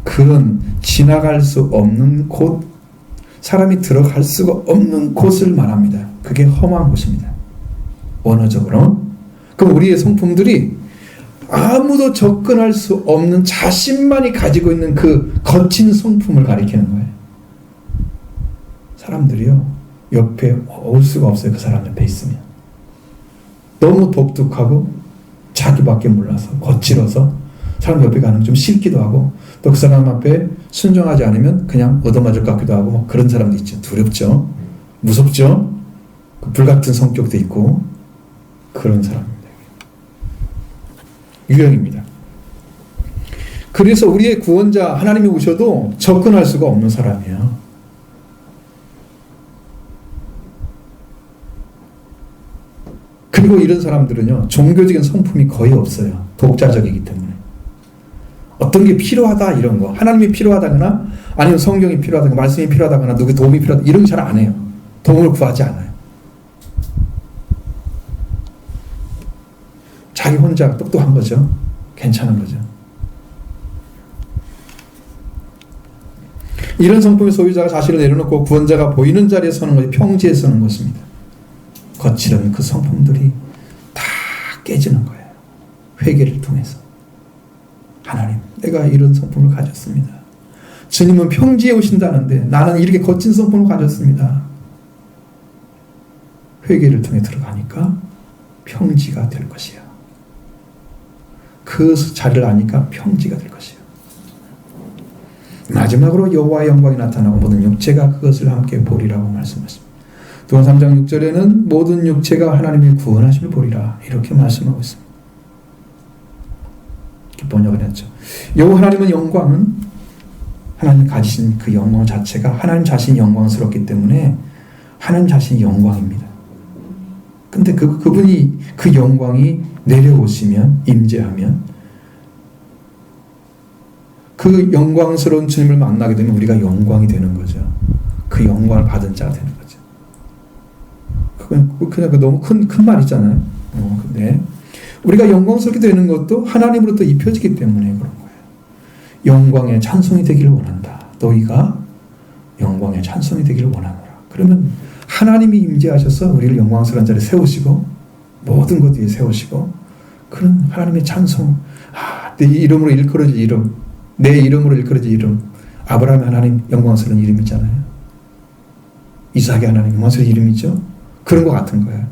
그런 지나갈 수 없는 곳, 사람이 들어갈 수가 없는 곳을 말합니다. 그게 험한 곳입니다. 원어적으로. 그럼 우리의 성품들이 아무도 접근할 수 없는 자신만이 가지고 있는 그 거친 성품을 가리키는 거예요. 사람들이요. 옆에 올 수가 없어요. 그 사람 옆에 있으면. 너무 독특하고 자기밖에 몰라서 거칠어서 사람 옆에 가는 좀 싫기도 하고, 또 그 사람 앞에 순종하지 않으면 그냥 얻어맞을 것 같기도 하고, 그런 사람도 있죠. 두렵죠. 무섭죠. 그 불같은 성격도 있고 그런 사람입니다. 유형입니다. 그래서 우리의 구원자 하나님이 오셔도 접근할 수가 없는 사람이에요. 그리고 이런 사람들은요, 종교적인 성품이 거의 없어요. 독자적이기 때문에. 어떤 게 필요하다 이런 거, 하나님이 필요하다거나 아니면 성경이 필요하다거나 말씀이 필요하다거나 누구의 도움이 필요하다 이런 거 잘 안 해요. 도움을 구하지 않아요. 자기 혼자 똑똑한 거죠. 괜찮은 거죠. 이런 성품의 소유자가 자신을 내려놓고 구원자가 보이는 자리에 서는 것이 평지에 서는 것입니다. 거칠은 그 성품들이 다 깨지는 거예요. 회개를 통해서. 하나님, 내가 이런 성품을 가졌습니다. 주님은 평지에 오신다는데 나는 이렇게 거친 성품을 가졌습니다. 회개를 통해 들어가니까 평지가 될 것이야. 그 자리를 아니까 평지가 될 것이야. 마지막으로 여호와의 영광이 나타나고 모든 육체가 그것을 함께 보리라고 말씀하십니다. 도전 3장 6절에는 모든 육체가 하나님의 구원하심을 보리라 이렇게 말씀하고 있습니다. 이렇게 번역을 했죠. 여호와 하나님은 영광은 하나님 가지신 그 영광 자체가 하나님 자신이 영광스럽기 때문에 하나님 자신이 영광입니다. 근데 그분이 그 영광이 내려오시면, 임재하면 그 영광스러운 주님을 만나게 되면 우리가 영광이 되는 거죠. 그 영광을 받은 자가 되는 거죠. 그냥 너무 큰 말이잖아요. 근데 우리가 영광스럽게 되는 것도 하나님으로부터 입혀지기 때문에 그런 거예요. 영광의 찬송이 되기를 원한다. 너희가 영광의 찬송이 되기를 원하노라. 그러면 하나님이 임재하셔서 우리를 영광스러운 자리에 세우시고 모든 것 위에 세우시고 그런 하나님의 찬송, 내 이름으로 일컬어질 이름, 내 이름으로 일컬어질 이름, 아브라함의 하나님 영광스러운 이름이잖아요. 이삭의 하나님 영광스러운 이름이죠. 그런 것 같은 거예요.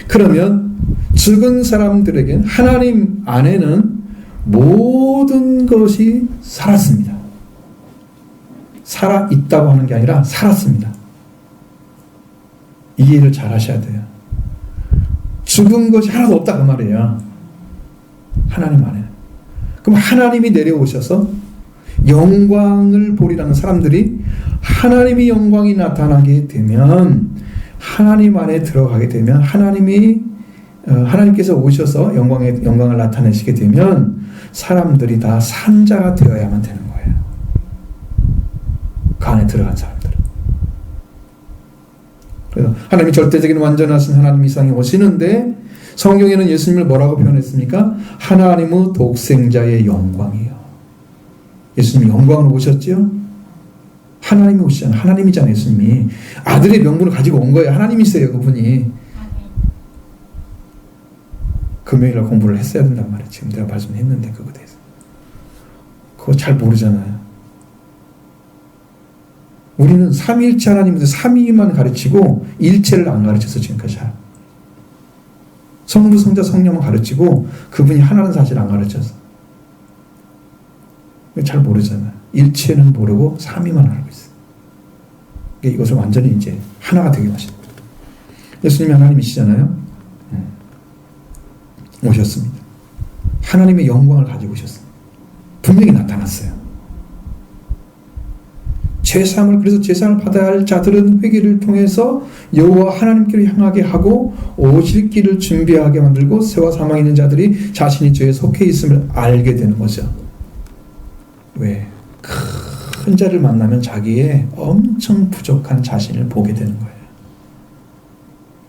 그러면 죽은 사람들에겐 하나님 안에는 모든 것이 살았습니다. 살아있다고 하는 게 아니라 살았습니다. 이해를 잘 하셔야 돼요. 죽은 것이 하나도 없다 그 말이에요. 하나님 안에. 그럼 하나님이 내려오셔서 영광을 보리라는 사람들이 하나님의 영광이 나타나게 되면, 하나님 안에 들어가게 되면, 하나님께서 오셔서 영광을 나타내시게 되면 사람들이 다 산자가 되어야만 되는 거예요. 그 안에 들어간 사람들은. 그래서 하나님이 절대적인 완전하신 하나님 이상에 오시는데 성경에는 예수님을 뭐라고 표현했습니까? 하나님의 독생자의 영광이에요. 예수님이 영광으로 오셨죠? 하나님이 오시잖아요. 하나님이잖아요. 예수님이 아들의 명분을 가지고 온 거예요. 하나님이세요. 그분이. 금요일날 공부를 했어야 된단 말이에요. 지금 내가 말씀했는데 그거에 대해서. 그거 잘 모르잖아요. 우리는 삼위일체 하나님인데 삼위만 가르치고 일체를 안 가르쳐서 지금까지 잘. 성부, 성자, 성령만 가르치고 그분이 하나라는 사실을 안 가르쳐서. 잘 모르잖아요. 일체는 모르고 삼위만 알고 있어요. 이것을 완전히 이제 하나가 되게 하십니다. 예수님이 하나님이시잖아요. 오셨습니다. 하나님의 영광을 가지고 오셨습니다. 분명히 나타났어요. 그래서 제사를 받아야 할 자들은 회개를 통해서 여호와 하나님께로 향하게 하고 오실 길을 준비하게 만들고 새와 사망에 있는 자들이 자신이 죄에 속해 있음을 알게 되는 거죠. 왜? 큰 자를 만나면 자기의 엄청 부족한 자신을 보게 되는 거예요.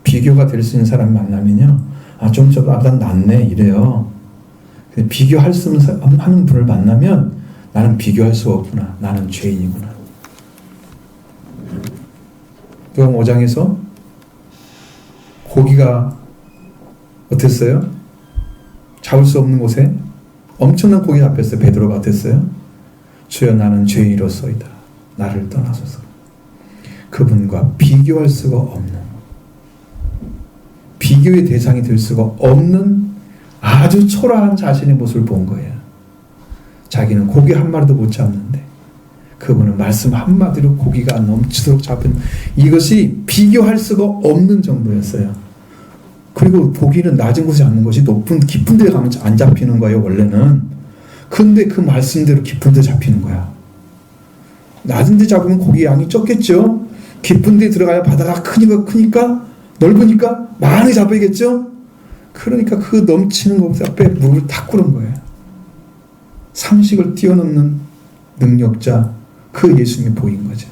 비교가 될 수 있는 사람 만나면요, 좀 나보다 낫네 이래요. 근데 비교할 수 없는 분을 만나면 나는 비교할 수 없구나, 나는 죄인이구나. 누가복음 5장에서 고기가 어땠어요? 잡을 수 없는 곳에 엄청난 고기가 잡혔어요. 베드로가 어땠어요? 주여 나는 죄인이로소이다. 나를 떠나소서. 그분과 비교할 수가 없는, 비교의 대상이 될 수가 없는 아주 초라한 자신의 모습을 본 거예요. 자기는 고기 한 마리도 못 잡는데 그분은 말씀 한마디로 고기가 넘치도록 잡은, 이것이 비교할 수가 없는 정도였어요. 그리고 고기는 낮은 곳에 잡는 것이 높은 깊은 데 가면 안 잡히는 거예요, 원래는. 근데 그 말씀대로 깊은 데 잡히는 거야. 낮은 데 잡으면 고기 양이 적겠죠. 깊은 데 들어가야 바다가 크니까 넓으니까 많이 잡아야겠죠. 그러니까 그 넘치는 곳 앞에 물을 다 끓은 거예요. 상식을 뛰어넘는 능력자, 그 예수님이 보인 거죠.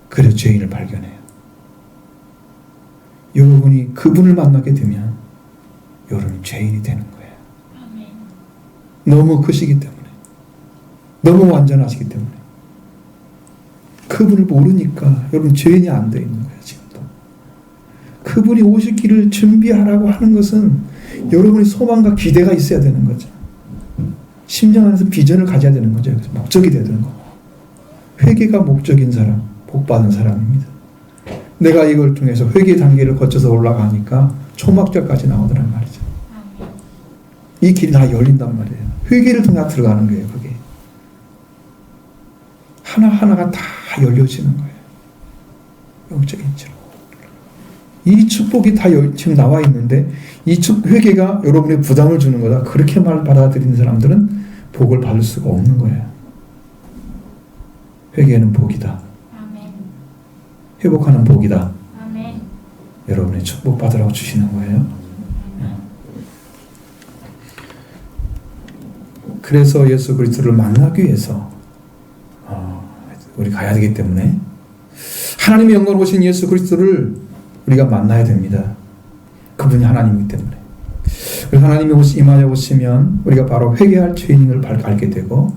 그래서 죄인을 발견해요. 여러분이 그분을 만나게 되면 여러분이 죄인이 되는 거예요. 너무 크시기 때문에, 너무 완전하시기 때문에. 그분을 모르니까 여러분 죄인이 안 되어 있는 거예요. 지금도 그분이 오실 길을 준비하라고 하는 것은 여러분의 소망과 기대가 있어야 되는 거죠. 심령 안에서 비전을 가져야 되는 거죠. 그래서 목적이 되야 되는 거고, 회개가 목적인 사람, 복받은 사람입니다. 내가 이걸 통해서 회개 단계를 거쳐서 올라가니까 초막절까지 나오더란 말이죠. 이 길이 다 열린단 말이에요. 회개를 통해 들어가는 거예요. 그게 하나하나가 다 열려지는 거예요. 영적인 채로. 이 축복이 다 지금 나와 있는데, 이 회개가 여러분의 부담을 주는 거다, 그렇게 말 받아들이는 사람들은 복을 받을 수가 없는 거예요. 회개는 복이다. 아멘. 회복하는 복이다. 아멘. 여러분의 축복 받으라고 주시는 거예요. 그래서 예수 그리스도를 만나기 위해서 우리 가야 되기 때문에 하나님의 영광을 보신 예수 그리스도를 우리가 만나야 됩니다. 그분이 하나님이기 때문에. 그래서 하나님이 임하여 오시면 우리가 바로 회개할 죄인인 걸 알게 되고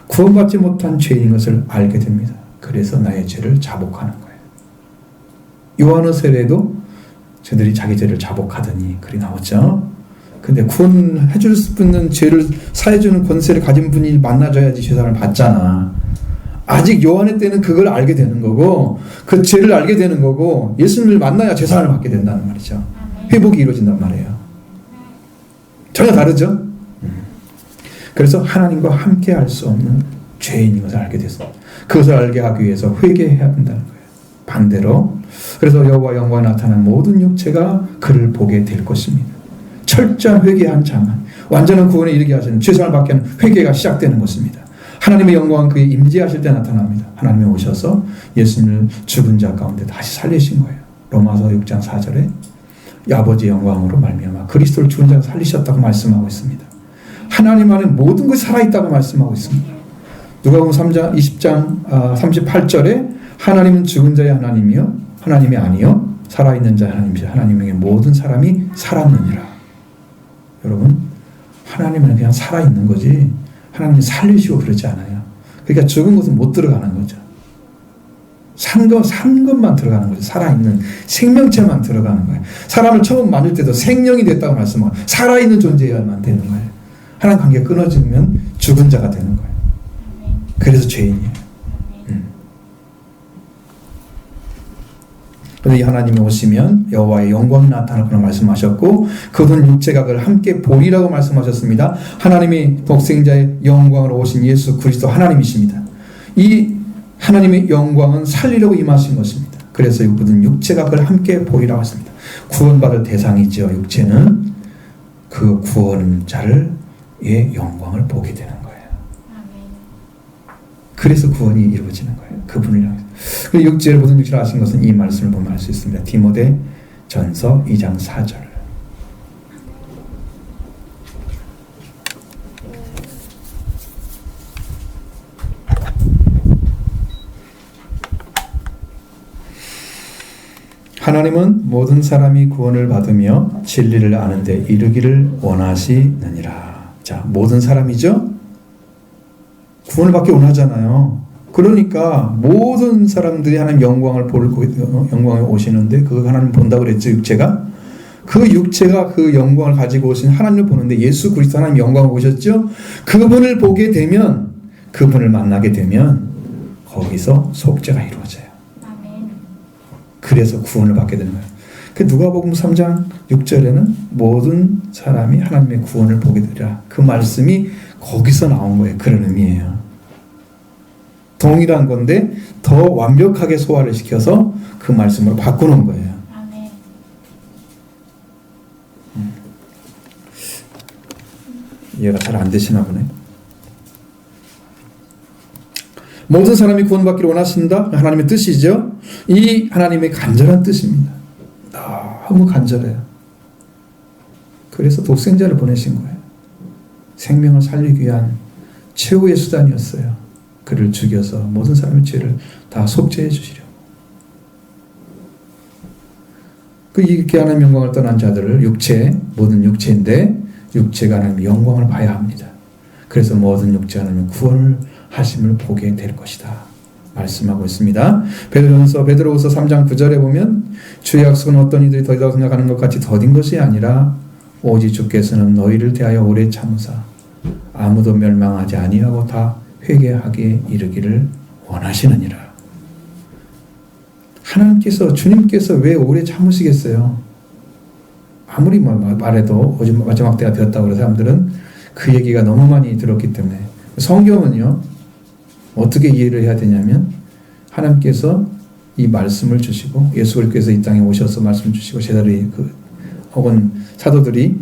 구원받지 못한 죄인인 것을 알게 됩니다. 그래서 나의 죄를 자복하는 거예요. 요한의 세례도 저들이 자기 죄를 자복하더니 그리 나왔죠. 근데 구원해 줄 수 있는 죄를 사해주는 권세를 가진 분이 만나줘야지 죄사함을 받잖아. 아직 요한의 때는 그걸 알게 되는 거고, 그 죄를 알게 되는 거고, 예수님을 만나야 죄사함을 받게 된다는 말이죠. 회복이 이루어진단 말이에요. 전혀 다르죠? 그래서 하나님과 함께 할 수 없는 죄인인 것을 알게 됐습니다. 그것을 알게 하기 위해서 회개해야 된다는 거예요. 반대로. 그래서 여호와 영광이 나타난 모든 육체가 그를 보게 될 것입니다. 철저한 회개한 자만 완전한 구원에 이르게 하시는, 죄사함을 받게 하는 회개가 시작되는 것입니다. 하나님의 영광은 그의 임재하실 때 나타납니다. 하나님이 오셔서 예수님을 죽은 자 가운데 다시 살리신 거예요. 로마서 6장 4절에 아버지의 영광으로 말미암아 그리스도를 죽은 자 살리셨다고 말씀하고 있습니다. 하나님 안에 모든 것이 살아있다고 말씀하고 있습니다. 누가복음 3장 20장 38절에 하나님은 죽은 자의 하나님이요 하나님이 아니요 살아있는 자의 하나님이시라. 하나님에게 모든 사람이 살았느니라. 여러분, 하나님은 그냥 살아있는 거지 하나님이 살리시고 그러지 않아요. 그러니까 죽은 것은 못 들어가는 거죠. 산 것만 들어가는 거죠. 살아있는 생명체만 들어가는 거예요. 사람을 처음 만들 때도 생명이 됐다고 말씀하고 살아있는 존재여야만 되는 거예요. 하나님 관계가 끊어지면 죽은 자가 되는 거예요. 그래서 죄인이에요. 그런데 이 하나님이 오시면 여호와의 영광이 나타나구나 말씀하셨고, 그분 육체가 그를 함께 보리라고 말씀하셨습니다. 하나님이 독생자의 영광으로 오신 예수 그리스도 하나님이십니다. 이 하나님의 영광은 살리려고 임하신 것입니다. 그래서 그분 육체가 그를 함께 보리라고 했습니다. 구원받을 대상이죠. 육체는 그 구원자의 영광을 보게 되는 거예요. 그래서 구원이 이루어지는 거예요. 그분을 향해서. 그리고 육체를 모든 육체를 아신 것은 이 말씀을 보면 알 수 있습니다. 디모데 전서 2장 4절. 하나님은 모든 사람이 구원을 받으며 진리를 아는 데 이르기를 원하시느니라. 자, 모든 사람이죠? 구원을 받기 원하잖아요. 그러니까 모든 사람들이 하나님 영광을 영광에 오시는데, 그거 하나님 본다고 그랬죠, 육체가? 그 육체가 그 영광을 가지고 오신 하나님을 보는데, 예수 그리스도 하나님 영광을 오셨죠? 그분을 보게 되면, 그분을 만나게 되면 거기서 속죄가 이루어져요. 아멘. 그래서 구원을 받게 되는 거예요. 그 누가복음 3장 6절에는 모든 사람이 하나님의 구원을 보게 되리라. 그 말씀이 거기서 나온 거예요. 그런 의미예요. 동일한 건데 더 완벽하게 소화를 시켜서 그 말씀으로 바꾸는 거예요. 아멘. 이해가 잘 안 되시나 보네. 모든 사람이 구원받기를 원하신다. 하나님의 뜻이죠. 이 하나님의 간절한 뜻입니다. 너무 간절해요. 그래서 독생자를 보내신 거예요. 생명을 살리기 위한 최후의 수단이었어요. 그를 죽여서 모든 사람의 죄를 다 속죄해 주시려고. 이렇게 하나님의 영광을 떠난 자들을 모든 육체인데 육체가 하나님의 영광을 봐야 합니다. 그래서 모든 육체 하나님의 구원을 하심을 보게 될 것이다 말씀하고 있습니다. 베드로후서 3장 9절에 보면 주의 약속은 어떤 이들이 더디다고 생각하는 것 같이 더딘 것이 아니라 오직 주께서는 너희를 대하여 오래 참으사 아무도 멸망하지 아니하고 다 회개하게 이르기를 원하시느니라. 하나님께서 주님께서 왜 오래 참으시겠어요? 아무리 말해도 마지막 때가 되었다고 그래서 사람들은 그 얘기가 너무 많이 들었기 때문에 성경은요 어떻게 이해를 해야 되냐면 하나님께서 이 말씀을 주시고 예수 그리스도께서 이 땅에 오셔서 말씀을 주시고 제자들이 혹은 사도들이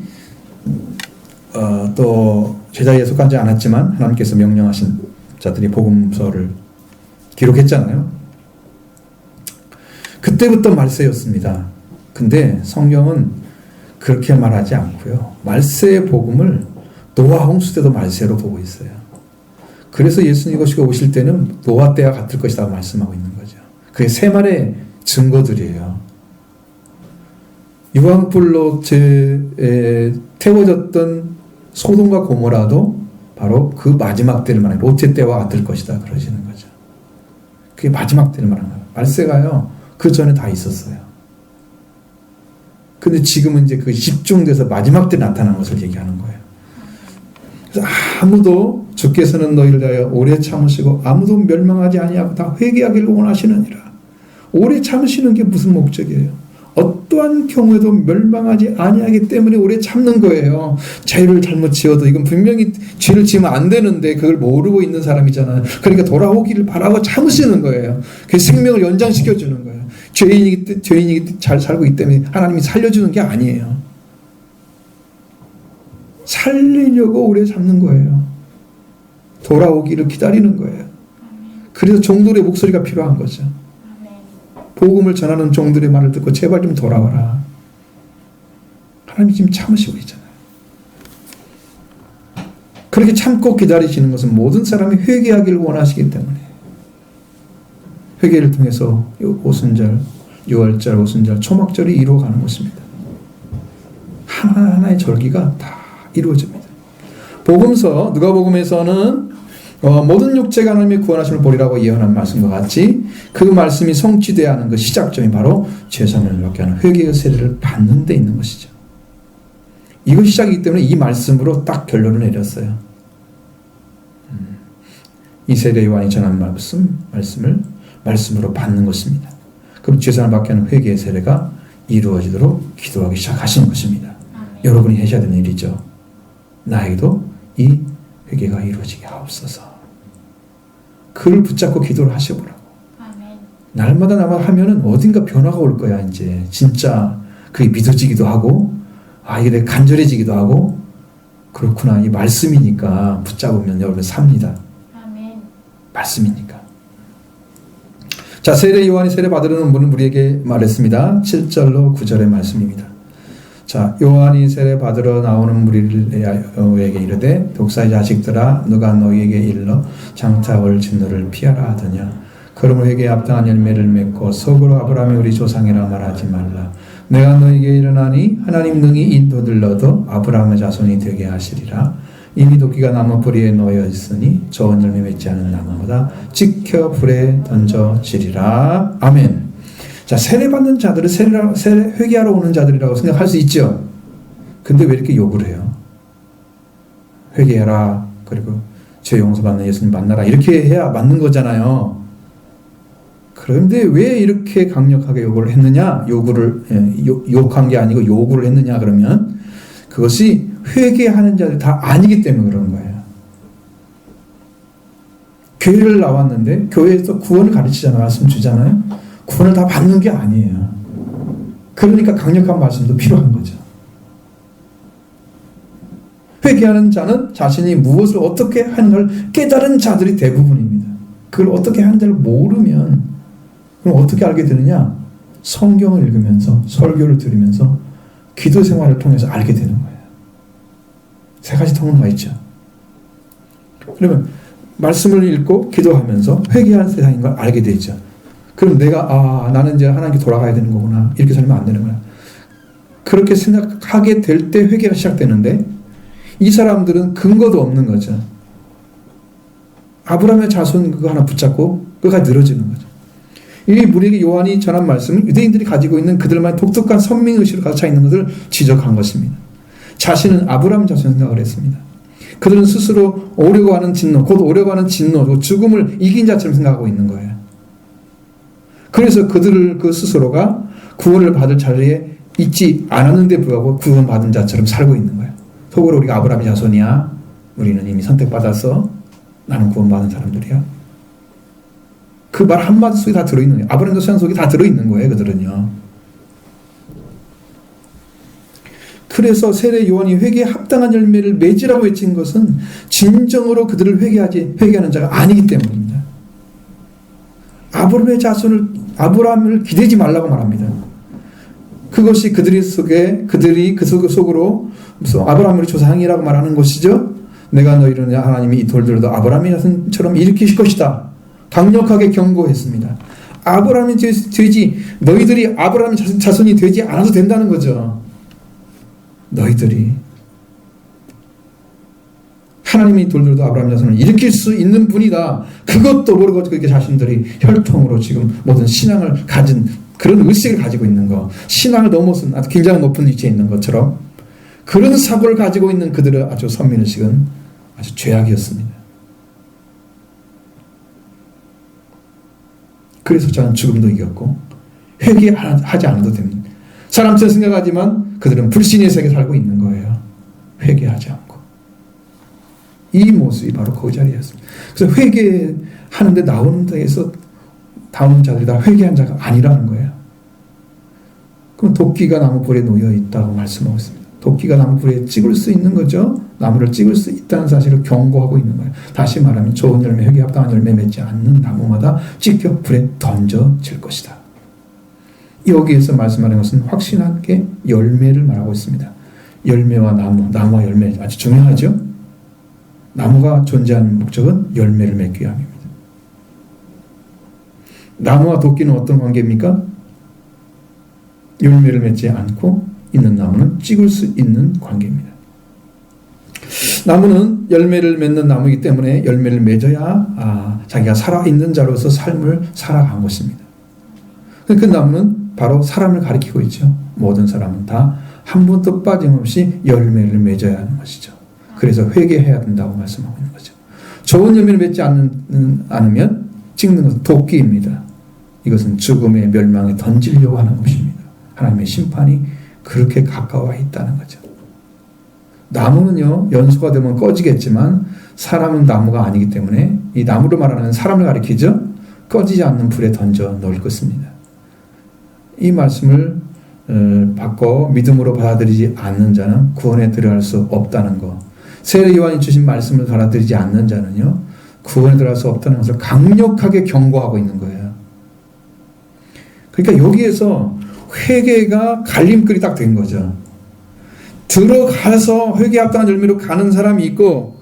또 제자리에 속하지 않았지만 하나님께서 명령하신 자들이 복음서를 기록했잖아요. 그때부터 말세였습니다. 근데 성경은 그렇게 말하지 않고요. 말세의 복음을 노아 홍수 때도 말세로 보고 있어요. 그래서 예수님이 오실 때는 노아 때와 같을 것이라고 말씀하고 있는 거죠. 그게 세 말의 증거들이에요. 유황불로 태워졌던 소돔과 고모라도 바로 그 마지막 때를 말하는 롯의 때와 같을 것이다 그러시는 거죠. 그게 마지막 때를 말하는 거예요. 말세가요 그 전에 다 있었어요. 근데 지금은 이제 그 집중돼서 마지막 때 나타난 것을 얘기하는 거예요. 그래서 아무도 주께서는 너희를 대하여 오래 참으시고 아무도 멸망하지 아니하고 다 회개하기를 원하시느니라. 오래 참으시는 게 무슨 목적이에요? 어떠한 경우에도 멸망하지 아니하기 때문에 오래 참는 거예요. 죄를 잘못 지어도 이건 분명히 죄를 지으면 안 되는데 그걸 모르고 있는 사람이잖아요. 그러니까 돌아오기를 바라고 참으시는 거예요. 그 생명을 연장시켜 주는 거예요. 죄인이 잘 살고 있기 때문에 하나님이 살려주는 게 아니에요. 살리려고 오래 참는 거예요. 돌아오기를 기다리는 거예요. 그래서 종들의 목소리가 필요한 거죠. 복음을 전하는 종들의 말을 듣고 제발 좀 돌아와라. 하나님이 지금 참으시고 있잖아요. 그렇게 참고 기다리시는 것은 모든 사람이 회개하기를 원하시기 때문에 회개를 통해서 오순절, 유월절, 오순절, 초막절이 이루어가는 것입니다. 하나하나의 절기가 다 이루어집니다. 누가복음에서는 모든 육체가 하나님의 구원하심을 보리라고 예언한 말씀과 같이 그 말씀이 성취되어야 하는 그 시작점이 바로 죄사함을 받게 하는 회개의 세례를 받는 데 있는 것이죠. 이것이 시작이기 때문에 이 말씀으로 딱 결론을 내렸어요. 이 세례 요한이 전한 말씀을 말씀으로 받는 것입니다. 그럼 죄사함을 받게 하는 회개의 세례가 이루어지도록 기도하기 시작하시는 것입니다. 여러분이 하셔야 되는 일이죠. 나에게도 이 회개가 이루어지게 하옵소서. 그를 붙잡고 기도를 하셔보라고. 아멘. 날마다 하면은 어딘가 변화가 올 거야. 이제 진짜 그게 믿어지기도 하고 이게 내가 간절해지기도 하고 그렇구나. 이 말씀이니까 붙잡으면 여러분 삽니다. 아멘. 말씀이니까. 자, 세례 요한이 세례 받으려는 분은 우리에게 말했습니다. 7절로 9절의 말씀입니다. 자, 요한이 세례 받으러 나오는 무리에게 이르되 독사의 자식들아 누가 너희에게 일러 장차올 진노를 피하라 하더냐. 그러므로 회개에 합당한 열매를 맺고 속으로 아브라함이 우리 조상이라 말하지 말라. 내가 너희에게 이르나니 하나님 능히 인도들러도 아브라함의 자손이 되게 하시리라. 이미 도끼가 나무 뿌리에 놓여 있으니 좋은 열매 맺지 않은 나무보다 찍혀 불에 던져지리라. 아멘. 자, 세례받는 자들은 회개하러 오는 자들이라고 생각할 수 있죠. 근데 왜 이렇게 욕을 해요? 회개해라. 그리고 죄 용서받는 예수님 만나라. 이렇게 해야 맞는 거잖아요. 그런데 왜 이렇게 강력하게 요구를 했느냐? 욕한 게 아니고 요구를 했느냐? 그러면 그것이 회개하는 자들이 다 아니기 때문에 그런 거예요. 교회를 나왔는데 교회에서 구원을 가르치잖아요. 말씀 주잖아요. 구원을 다 받는 게 아니에요. 그러니까 강력한 말씀도 필요한 거죠. 회개하는 자는 자신이 무엇을 어떻게 하는가를 깨달은 자들이 대부분입니다. 그걸 어떻게 하는지를 모르면 그럼 어떻게 알게 되느냐? 성경을 읽으면서 설교를 들으면서 기도 생활을 통해서 알게 되는 거예요. 세 가지 통로가 있죠. 그러면 말씀을 읽고 기도하면서 회개하는 세상인 걸 알게 되죠. 그럼 내가 나는 이제 하나님께 돌아가야 되는 거구나. 이렇게 살면 안 되는 거야. 그렇게 생각하게 될 때 회개가 시작되는데 이 사람들은 근거도 없는 거죠. 아브라함의 자손 그거 하나 붙잡고 그가 늘어지는 거죠. 이 우리에게 요한이 전한 말씀은 유대인들이 가지고 있는 그들만의 독특한 선민의식으로 가득 차 있는 것을 지적한 것입니다. 자신은 아브라함 자손 생각을 했습니다. 그들은 스스로 오려고 하는 진노, 곧 오려고 하는 진노, 죽음을 이긴 자처럼 생각하고 있는 거예요. 그래서 그들을 그 스스로가 구원을 받을 자리에 있지 않았는데 불구하고 구원받은 자처럼 살고 있는 거예요. 속으로 우리가 아브라함의 자손이야. 우리는 이미 선택받아서 나는 구원받은 사람들이야. 그 말 한마디 속에 다 들어있는 거예요. 아브라함 자손 속에 다 들어있는 거예요. 그들은요. 그래서 세례 요한이 회개에 합당한 열매를 맺으라고 외친 것은 진정으로 그들을 회개하는 자가 아니기 때문입니다. 아브라함의 자손을 아브라함을 기대지 말라고 말합니다. 그것이 그들이 그 속으로 무슨 아브라함을 조상이라고 말하는 것이죠. 내가 너희를 하나님이 이 돌들도 아브라함의 자손처럼 일으키실 것이다. 강력하게 경고했습니다. 아브라함이 되지 너희들이 아브라함의 자손이 되지 않아도 된다는 거죠. 너희들이 하나님이 돌들도 아브라함의 자손을 일으킬 수 있는 분이다. 그것도 모르고 그렇게 자신들이 혈통으로 지금 모든 신앙을 가진 그런 의식을 가지고 있는 것, 신앙을 넘어선 아주 굉장히 높은 위치에 있는 것처럼 그런 사고를 가지고 있는 그들의 아주 선민의식은 아주 죄악이었습니다. 그래서 저는 죽음도 이겼고 회개하지 않아도 됩니다. 사람처럼 생각하지만 그들은 불신의 세계에 살고 있는 거예요. 회개하지 않고. 이 모습이 바로 그 자리였습니다. 그래서 회개하는데 나오는 데에서 다음 자들이 다 회개한 자가 아니라는 거예요. 그럼 도끼가 나무불에 놓여 있다고 말씀하고 있습니다. 도끼가 나무불에 찍을 수 있는 거죠. 나무를 찍을 수 있다는 사실을 경고하고 있는 거예요. 다시 말하면 좋은 열매, 회개에 합당한 열매 맺지 않는 나무마다 찍혀 불에 던져질 것이다. 여기에서 말씀하는 것은 확신하게 열매를 말하고 있습니다. 열매와 나무와 열매 아주 중요하죠. 나무가 존재하는 목적은 열매를 맺기 위함입니다. 나무와 도끼는 어떤 관계입니까? 열매를 맺지 않고 있는 나무는 찍을 수 있는 관계입니다. 나무는 열매를 맺는 나무이기 때문에 열매를 맺어야 자기가 살아있는 자로서 삶을 살아간 것입니다. 그 나무는 바로 사람을 가리키고 있죠. 모든 사람은 다 한 번도 빠짐없이 열매를 맺어야 하는 것이죠. 그래서 회개해야 된다고 말씀하고 있는 거죠. 좋은 열매를 맺지 않으면 찍는 것은 도끼입니다. 이것은 죽음의 멸망에 던지려고 하는 것입니다. 하나님의 심판이 그렇게 가까워 있다는 거죠. 나무는요, 연소가 되면 꺼지겠지만 사람은 나무가 아니기 때문에 이 나무로 말하는 사람을 가리키죠. 꺼지지 않는 불에 던져 넣을 것입니다. 이 말씀을 받고 믿음으로 받아들이지 않는 자는 구원에 들어갈 수 없다는 것. 세례 요한이 주신 말씀을 받아들이지 않는 자는요, 구원에 들어갈 수 없다는 것을 강력하게 경고하고 있는 거예요. 그러니까 여기에서 회개가 갈림길이 딱 된 거죠. 들어가서 회개 합당한 열매로 가는 사람이 있고,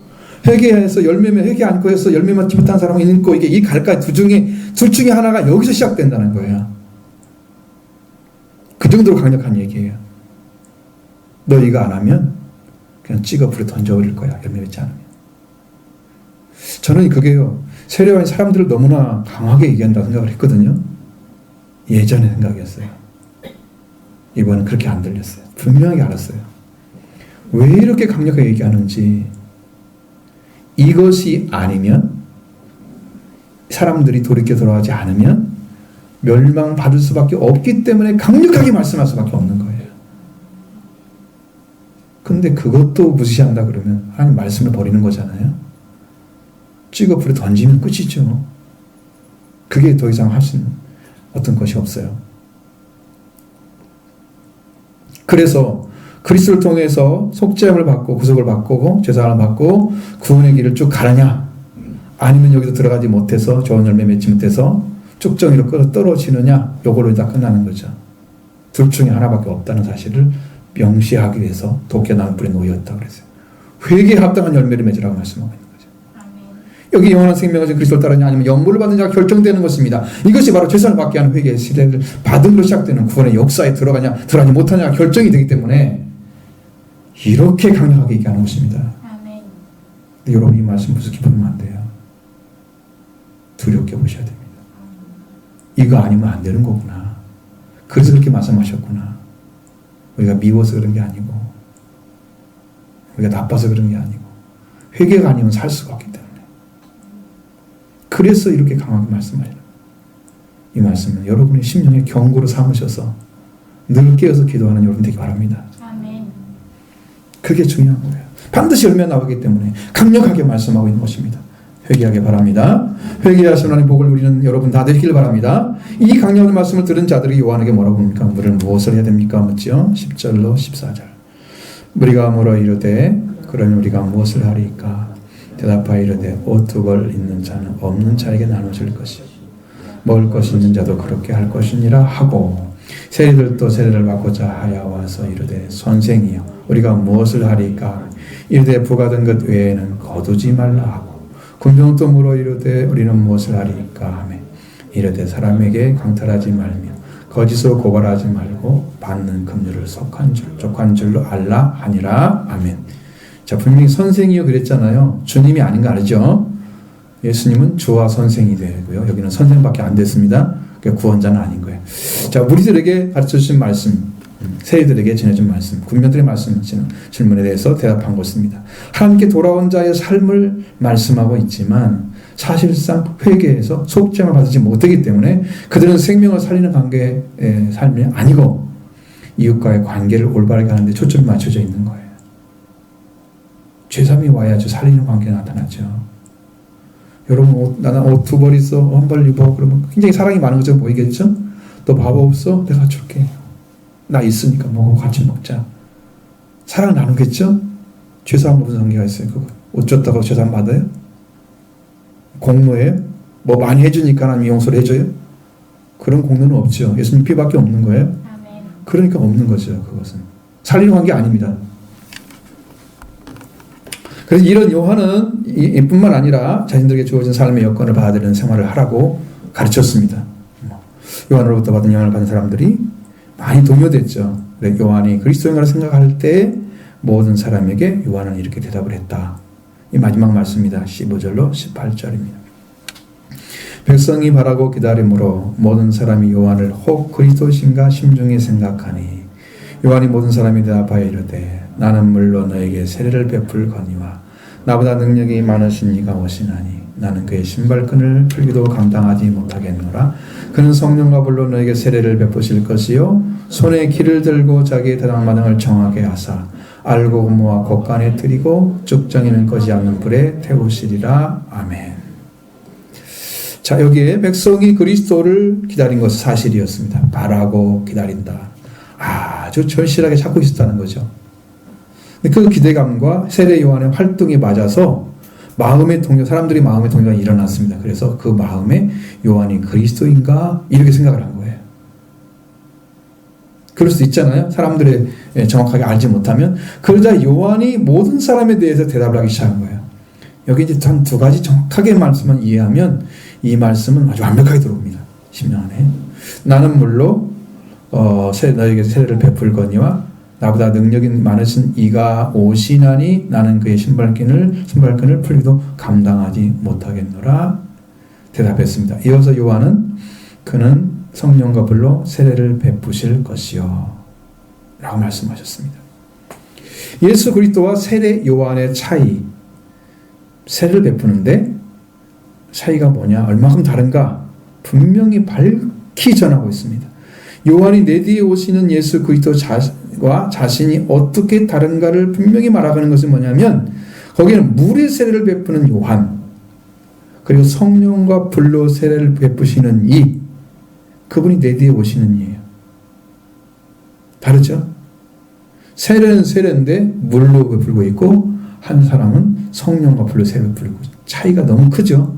회개해서 열매면 회개 않고 해서 열매만 못한 사람이 있고, 이게 이 갈까 둘 중에 하나가 여기서 시작된다는 거예요. 그 정도로 강력한 얘기예요. 너희가 안 하면 그냥 찍어 불에 던져버릴 거야. 열매 맺지 않으면. 저는 그게요, 세례요한이 사람들을 너무나 강하게 얘기한다고 생각을 했거든요. 예전의 생각이었어요. 이번엔 그렇게 안 들렸어요. 분명히 알았어요. 왜 이렇게 강력하게 얘기하는지. 이것이 아니면, 사람들이 돌이켜 돌아가지 않으면 멸망받을 수밖에 없기 때문에 강력하게 말씀할 수밖에 없는 거예요. 근데 그것도 무시한다 그러면 하나님 말씀을 버리는 거잖아요. 찍어 불에 던지면 끝이죠. 그게 더 이상 할 수 있는 어떤 것이 없어요. 그래서 그리스도를 통해서 속죄함을 받고 구속을 받고 죄사함을 받고 구원의 길을 쭉 가느냐, 아니면 여기도 들어가지 못해서 좋은 열매 맺지 못해서 쭉정이로 끌어 떨어지느냐, 요걸로 다 끝나는 거죠. 둘 중에 하나밖에 없다는 사실을 명시하기 위해서 도끼나무 불에 놓였다고 그랬어요. 회개에 합당한 열매를 맺으라고 말씀하고 있는 거죠. 여기 영원한 생명을 그리스도를 따르냐 아니면 영물을 받는 자가 결정되는 것입니다. 이것이 바로 죄사함을 받게 하는 회개의 시대를 받음으로 시작되는 구원의 역사에 들어가냐 들어가지 못하냐 결정이 되기 때문에 이렇게 강력하게 얘기하는 것입니다. 근데 여러분 이 말씀 무섭게 보면 안 돼요. 두렵게 보셔야 됩니다. 이거 아니면 안 되는 거구나. 그래서 그렇게 말씀하셨구나. 우리가 미워서 그런 게 아니고 우리가 나빠서 그런 게 아니고 회개가 아니면 살 수가 없기 때문에 그래서 이렇게 강하게 말씀하시는 이 말씀은 여러분의 심령의 경고로 삼으셔서 늘 깨어서 기도하는 여러분 되기 바랍니다. 그게 중요한 거예요. 반드시 열매 나오기 때문에 강력하게 말씀하고 있는 것입니다. 회개하기 바랍니다. 회개하시는 하나님 복을 누리는 여러분 다 되시길 바랍니다. 이 강력한 말씀을 들은 자들이 요한에게 뭐라고 합니까? 우리는 무엇을 해야 됩니까? 묻죠. 10절로 14절. 우리가 물어 이르되 그러면 우리가 무엇을 하리까? 대답하여 이르되 옷 두 벌 있는 자는 없는 자에게 나눠줄 것이요 먹을 것이 있는 자도 그렇게 할 것이니라 하고 세리들도 세례를 받고자 하여 와서 이르되 선생이여 우리가 무엇을 하리까? 이르되 부가된 것 외에는 거두지 말라 하고 군병도 물어 이르되 우리는 무엇을 하리까 하매 이르되 사람에게 강탈하지 말며 거짓으로 고발하지 말고 받는 금류를 족한 줄로 알라 하니라. 아멘. 자, 분명히 선생이요 그랬잖아요. 주님이 아닌 거 알죠? 예수님은 주와 선생이 되고요. 여기는 선생밖에 안 됐습니다. 구원자는 아닌 거예요. 자, 우리들에게 가르쳐 주신 말씀, 세리들에게 전해준 말씀, 군병들의 말씀 질문에 대해서 대답한 것입니다. 하나님께 돌아온 자의 삶을 말씀하고 있지만 사실상 회개에서 속죄함을 받지 못하기 때문에 그들은 생명을 살리는 관계의 삶이 아니고 이웃과의 관계를 올바르게 하는 데 초점이 맞춰져 있는 거예요. 죄삼이 와야지 살리는 관계가 나타나죠. 여러분 나는 옷 두 벌 있어 한 벌 입어 그러면 굉장히 사랑이 많은 것처럼 보이겠죠? 너 밥 없어? 내가 줄게. 나 있으니까 먹어 같이 먹자. 사랑 나누겠죠? 죄사함 무슨 관계가 있어요? 그거 옷 줬다고 죄사함 받아요? 공로예요? 뭐 많이 해주니까 하나님 용서를 해줘요? 그런 공로는 없죠. 예수님 피밖에 없는 거예요. 그러니까 없는 거죠. 그것은 살리는 관계 아닙니다. 그래서 이런 요한은 이뿐만 아니라 자신들에게 주어진 삶의 여건을 받아들이는 생활을 하라고 가르쳤습니다. 요한으로부터 받은 영향을 받은 사람들이 많이 동요됐죠. 요한이 그리스도인가를 생각할 때 모든 사람에게 요한은 이렇게 대답을 했다. 이 마지막 말씀입니다. 15절로 18절입니다. 백성이 바라고 기다림으로 모든 사람이 요한을 혹 그리스도신가 심중히 생각하니 요한이 모든 사람이 대답하여 이르되 나는 물론 너에게 세례를 베풀거니와 나보다 능력이 많으신 이가 오시나니 나는 그의 신발끈을 풀기도 감당하지 못하겠노라. 그는 성령과 불로 너에게 세례를 베푸실 것이요 손에 기를 들고 자기의 대당마당을 정하게 하사 알고 모아 곳간에 들이고 쭉정이는 꺼지 않는 불에 태우시리라. 아멘. 자, 여기에 백성이 그리스도를 기다린 것은 사실이었습니다. 바라고 기다린다. 아주 절실하게 찾고 있었다는 거죠. 그 기대감과 세례 요한의 활동이 맞아서 사람들이 마음의 동요가 일어났습니다. 그래서 그 마음에 요한이 그리스도인가 이렇게 생각을 한 거예요. 그럴 수 있잖아요. 사람들이 정확하게 알지 못하면. 그러자 요한이 모든 사람에 대해서 대답을 하기 시작한 거예요. 여기 이제 한 두 가지 정확하게 말씀을 이해하면 이 말씀은 아주 완벽하게 들어옵니다. 10년 안에. 나는 물로 너에게 세례를 베풀거니와 나보다 능력이 많으신 이가 오시나니 나는 그의 신발끈을 풀기도 감당하지 못하겠노라 대답했습니다. 이어서 요한은 그는 성령과 불로 세례를 베푸실 것이요 라고 말씀하셨습니다. 예수 그리스도와 세례 요한의 차이, 세례를 베푸는데 차이가 뭐냐, 얼마큼 다른가? 분명히 정확히 전하고 있습니다. 요한이 내 뒤에 오시는 예수 그리스도와 자신이 어떻게 다른가를 분명히 말하는 것은 뭐냐면 거기는 물의 세례를 베푸는 요한 그리고 성령과 불로 세례를 베푸시는 그분이 내 뒤에 오시는 이예요. 다르죠? 세례는 세례인데 물로 베풀고 있고 한 사람은 성령과 불로 세례를 베풀고 차이가 너무 크죠.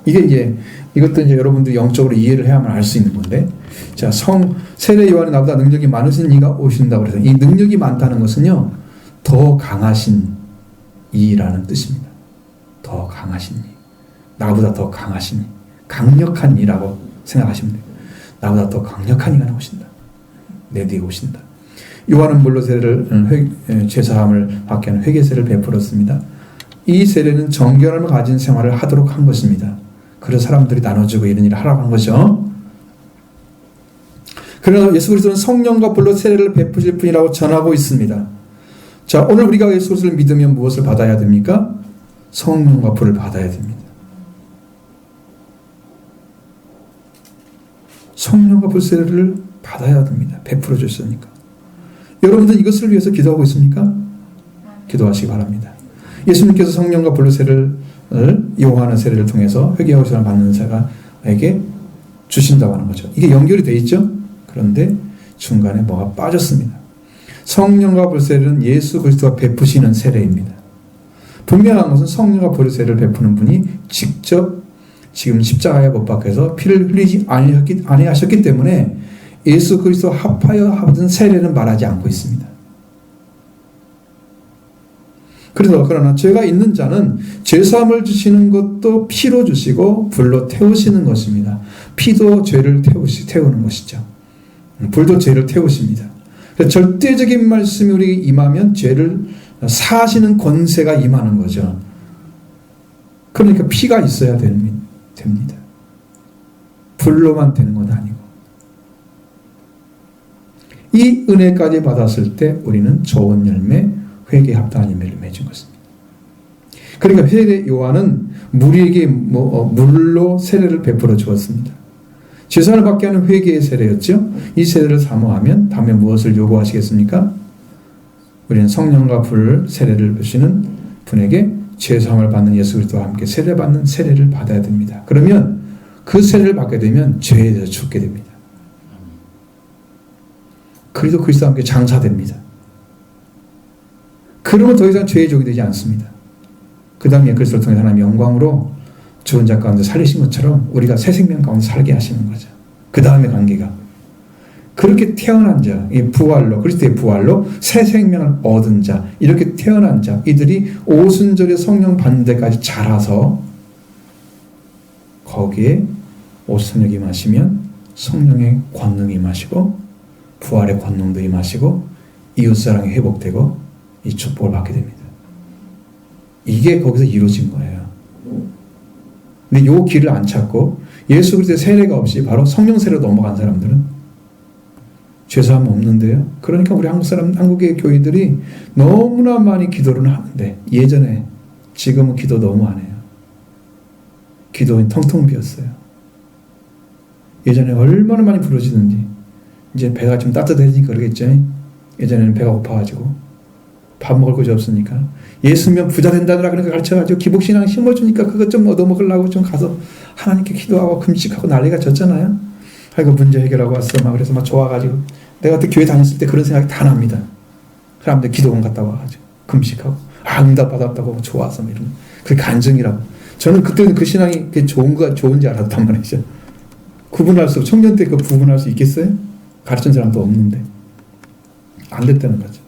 이게 이제 이것도 이제 여러분들이 영적으로 이해를 해야만 알 수 있는 건데, 자, 세례 요한이 나보다 능력이 많으신 이가 오신다고 그래서 이 능력이 많다는 것은요, 더 강하신 이라는 뜻입니다. 더 강하신 이, 나보다 더 강하신 이, 강력한 이라고 생각하시면 돼요. 나보다 더 강력한 이가 나오신다. 내 뒤에 오신다. 요한은 물로 세례를 죄사함을 받게 하는 회개 세례를 베풀었습니다. 이 세례는 정결함을 가진 생활을 하도록 한 것입니다. 그래서 사람들이 나눠주고 이런 일을 하라고 한 거죠. 그러나 예수 그리스도는 성령과 불로 세례를 베푸실 분이라고 전하고 있습니다. 자, 오늘 우리가 예수 그리스도를 믿으면 무엇을 받아야 됩니까? 성령과 불을 받아야 됩니다. 성령과 불 세례를 받아야 됩니다. 베풀어 주셨으니까. 여러분들 이것을 위해서 기도하고 있습니까? 기도하시기 바랍니다. 예수님께서 성령과 불로 세례를 요한의 세례를 통해서 회개하고 시간을 받는 자에게 주신다고 하는 거죠. 이게 연결이 되어 있죠? 그런데 중간에 뭐가 빠졌습니다. 성령과 불 세례는 예수 그리스도가 베푸시는 세례입니다. 분명한 것은 성령과 불 세례를 베푸는 분이 직접 지금 십자가에 못 박혀서 피를 흘리지 아니하셨기 때문에 예수 그리스도 합하여 하던 세례는 말하지 않고 있습니다. 그러나 죄가 있는 자는 죄사함을 주시는 것도 피로 주시고 불로 태우시는 것입니다. 피도 죄를 태우는 것이죠. 불도 죄를 태우십니다. 절대적인 말씀이 우리에게 임하면 죄를 사하시는 권세가 임하는 거죠. 그러니까 피가 있어야 됩니다. 불로만 되는 건 아니고. 이 은혜까지 받았을 때 우리는 좋은 열매, 회개에 합당한 열매를 맺은 것입니다. 그러니까 세례 요한은 우리에게 물로 세례를 베풀어 주었습니다. 죄사함을 받게 하는 회개의 세례였죠. 이 세례를 사모하면 다음에 무엇을 요구하시겠습니까? 우리는 성령과 불 세례를 주시는 분에게 죄사함을 받는 예수 그리스도와 함께 세례받는 세례를 받아야 됩니다. 그러면 그 세례를 받게 되면 죄에 대해서 죽게 됩니다. 그리고 그리스도와 함께 장사됩니다. 그러면 더 이상 죄의 종이 되지 않습니다. 그 다음에 그리스도를 통해 하나님의 영광으로 죽은 자 가운데 살리신 것처럼 우리가 새 생명 가운데 살게 하시는 거죠. 그 다음의 관계가. 그렇게 태어난 자, 이 부활로, 그리스도의 부활로 새 생명을 얻은 자, 이렇게 태어난 자, 이들이 오순절에 성령 받는 데까지 자라서 거기에 오순절이 임하시면 성령의 권능이 임하시고 부활의 권능도 임하시고 이웃사랑이 회복되고 이 축복을 받게 됩니다. 이게 거기서 이루어진 거예요. 근데 이 길을 안 찾고 예수 그리스도의 세례가 없이 바로 성령 세례로 넘어간 사람들은 죄사함 없는데요. 그러니까 우리 한국의 교회들이 너무나 많이 기도를 하는데 예전에 지금은 기도 너무 안 해요. 기도는 텅텅 비었어요. 예전에 얼마나 많이 부러지는지 이제 배가 좀 따뜻해지니까 그러겠죠. 예전에는 배가 고파가지고 밥 먹을 곳이 없으니까 예수면 부자 된다더라 그러니까 가르쳐가지고 기복신앙 심어주니까 그것 좀 얻어먹으려고 좀 가서 하나님께 기도하고 금식하고 난리가 졌잖아요. 아이고 문제 해결하고 왔어 막 그래서 막 좋아가지고 내가 그때 교회 다녔을 때 그런 생각이 다 납니다. 사람들 기도원 갔다 와가지고 금식하고 응답 받았다고 좋아서 이런 그게 간증이라고. 저는 그때는 그 신앙이 좋은지 알았단 말이죠. 구분할 수 청년 때 그 구분할 수 있겠어요? 가르친 사람도 없는데 안 됐다는 거죠.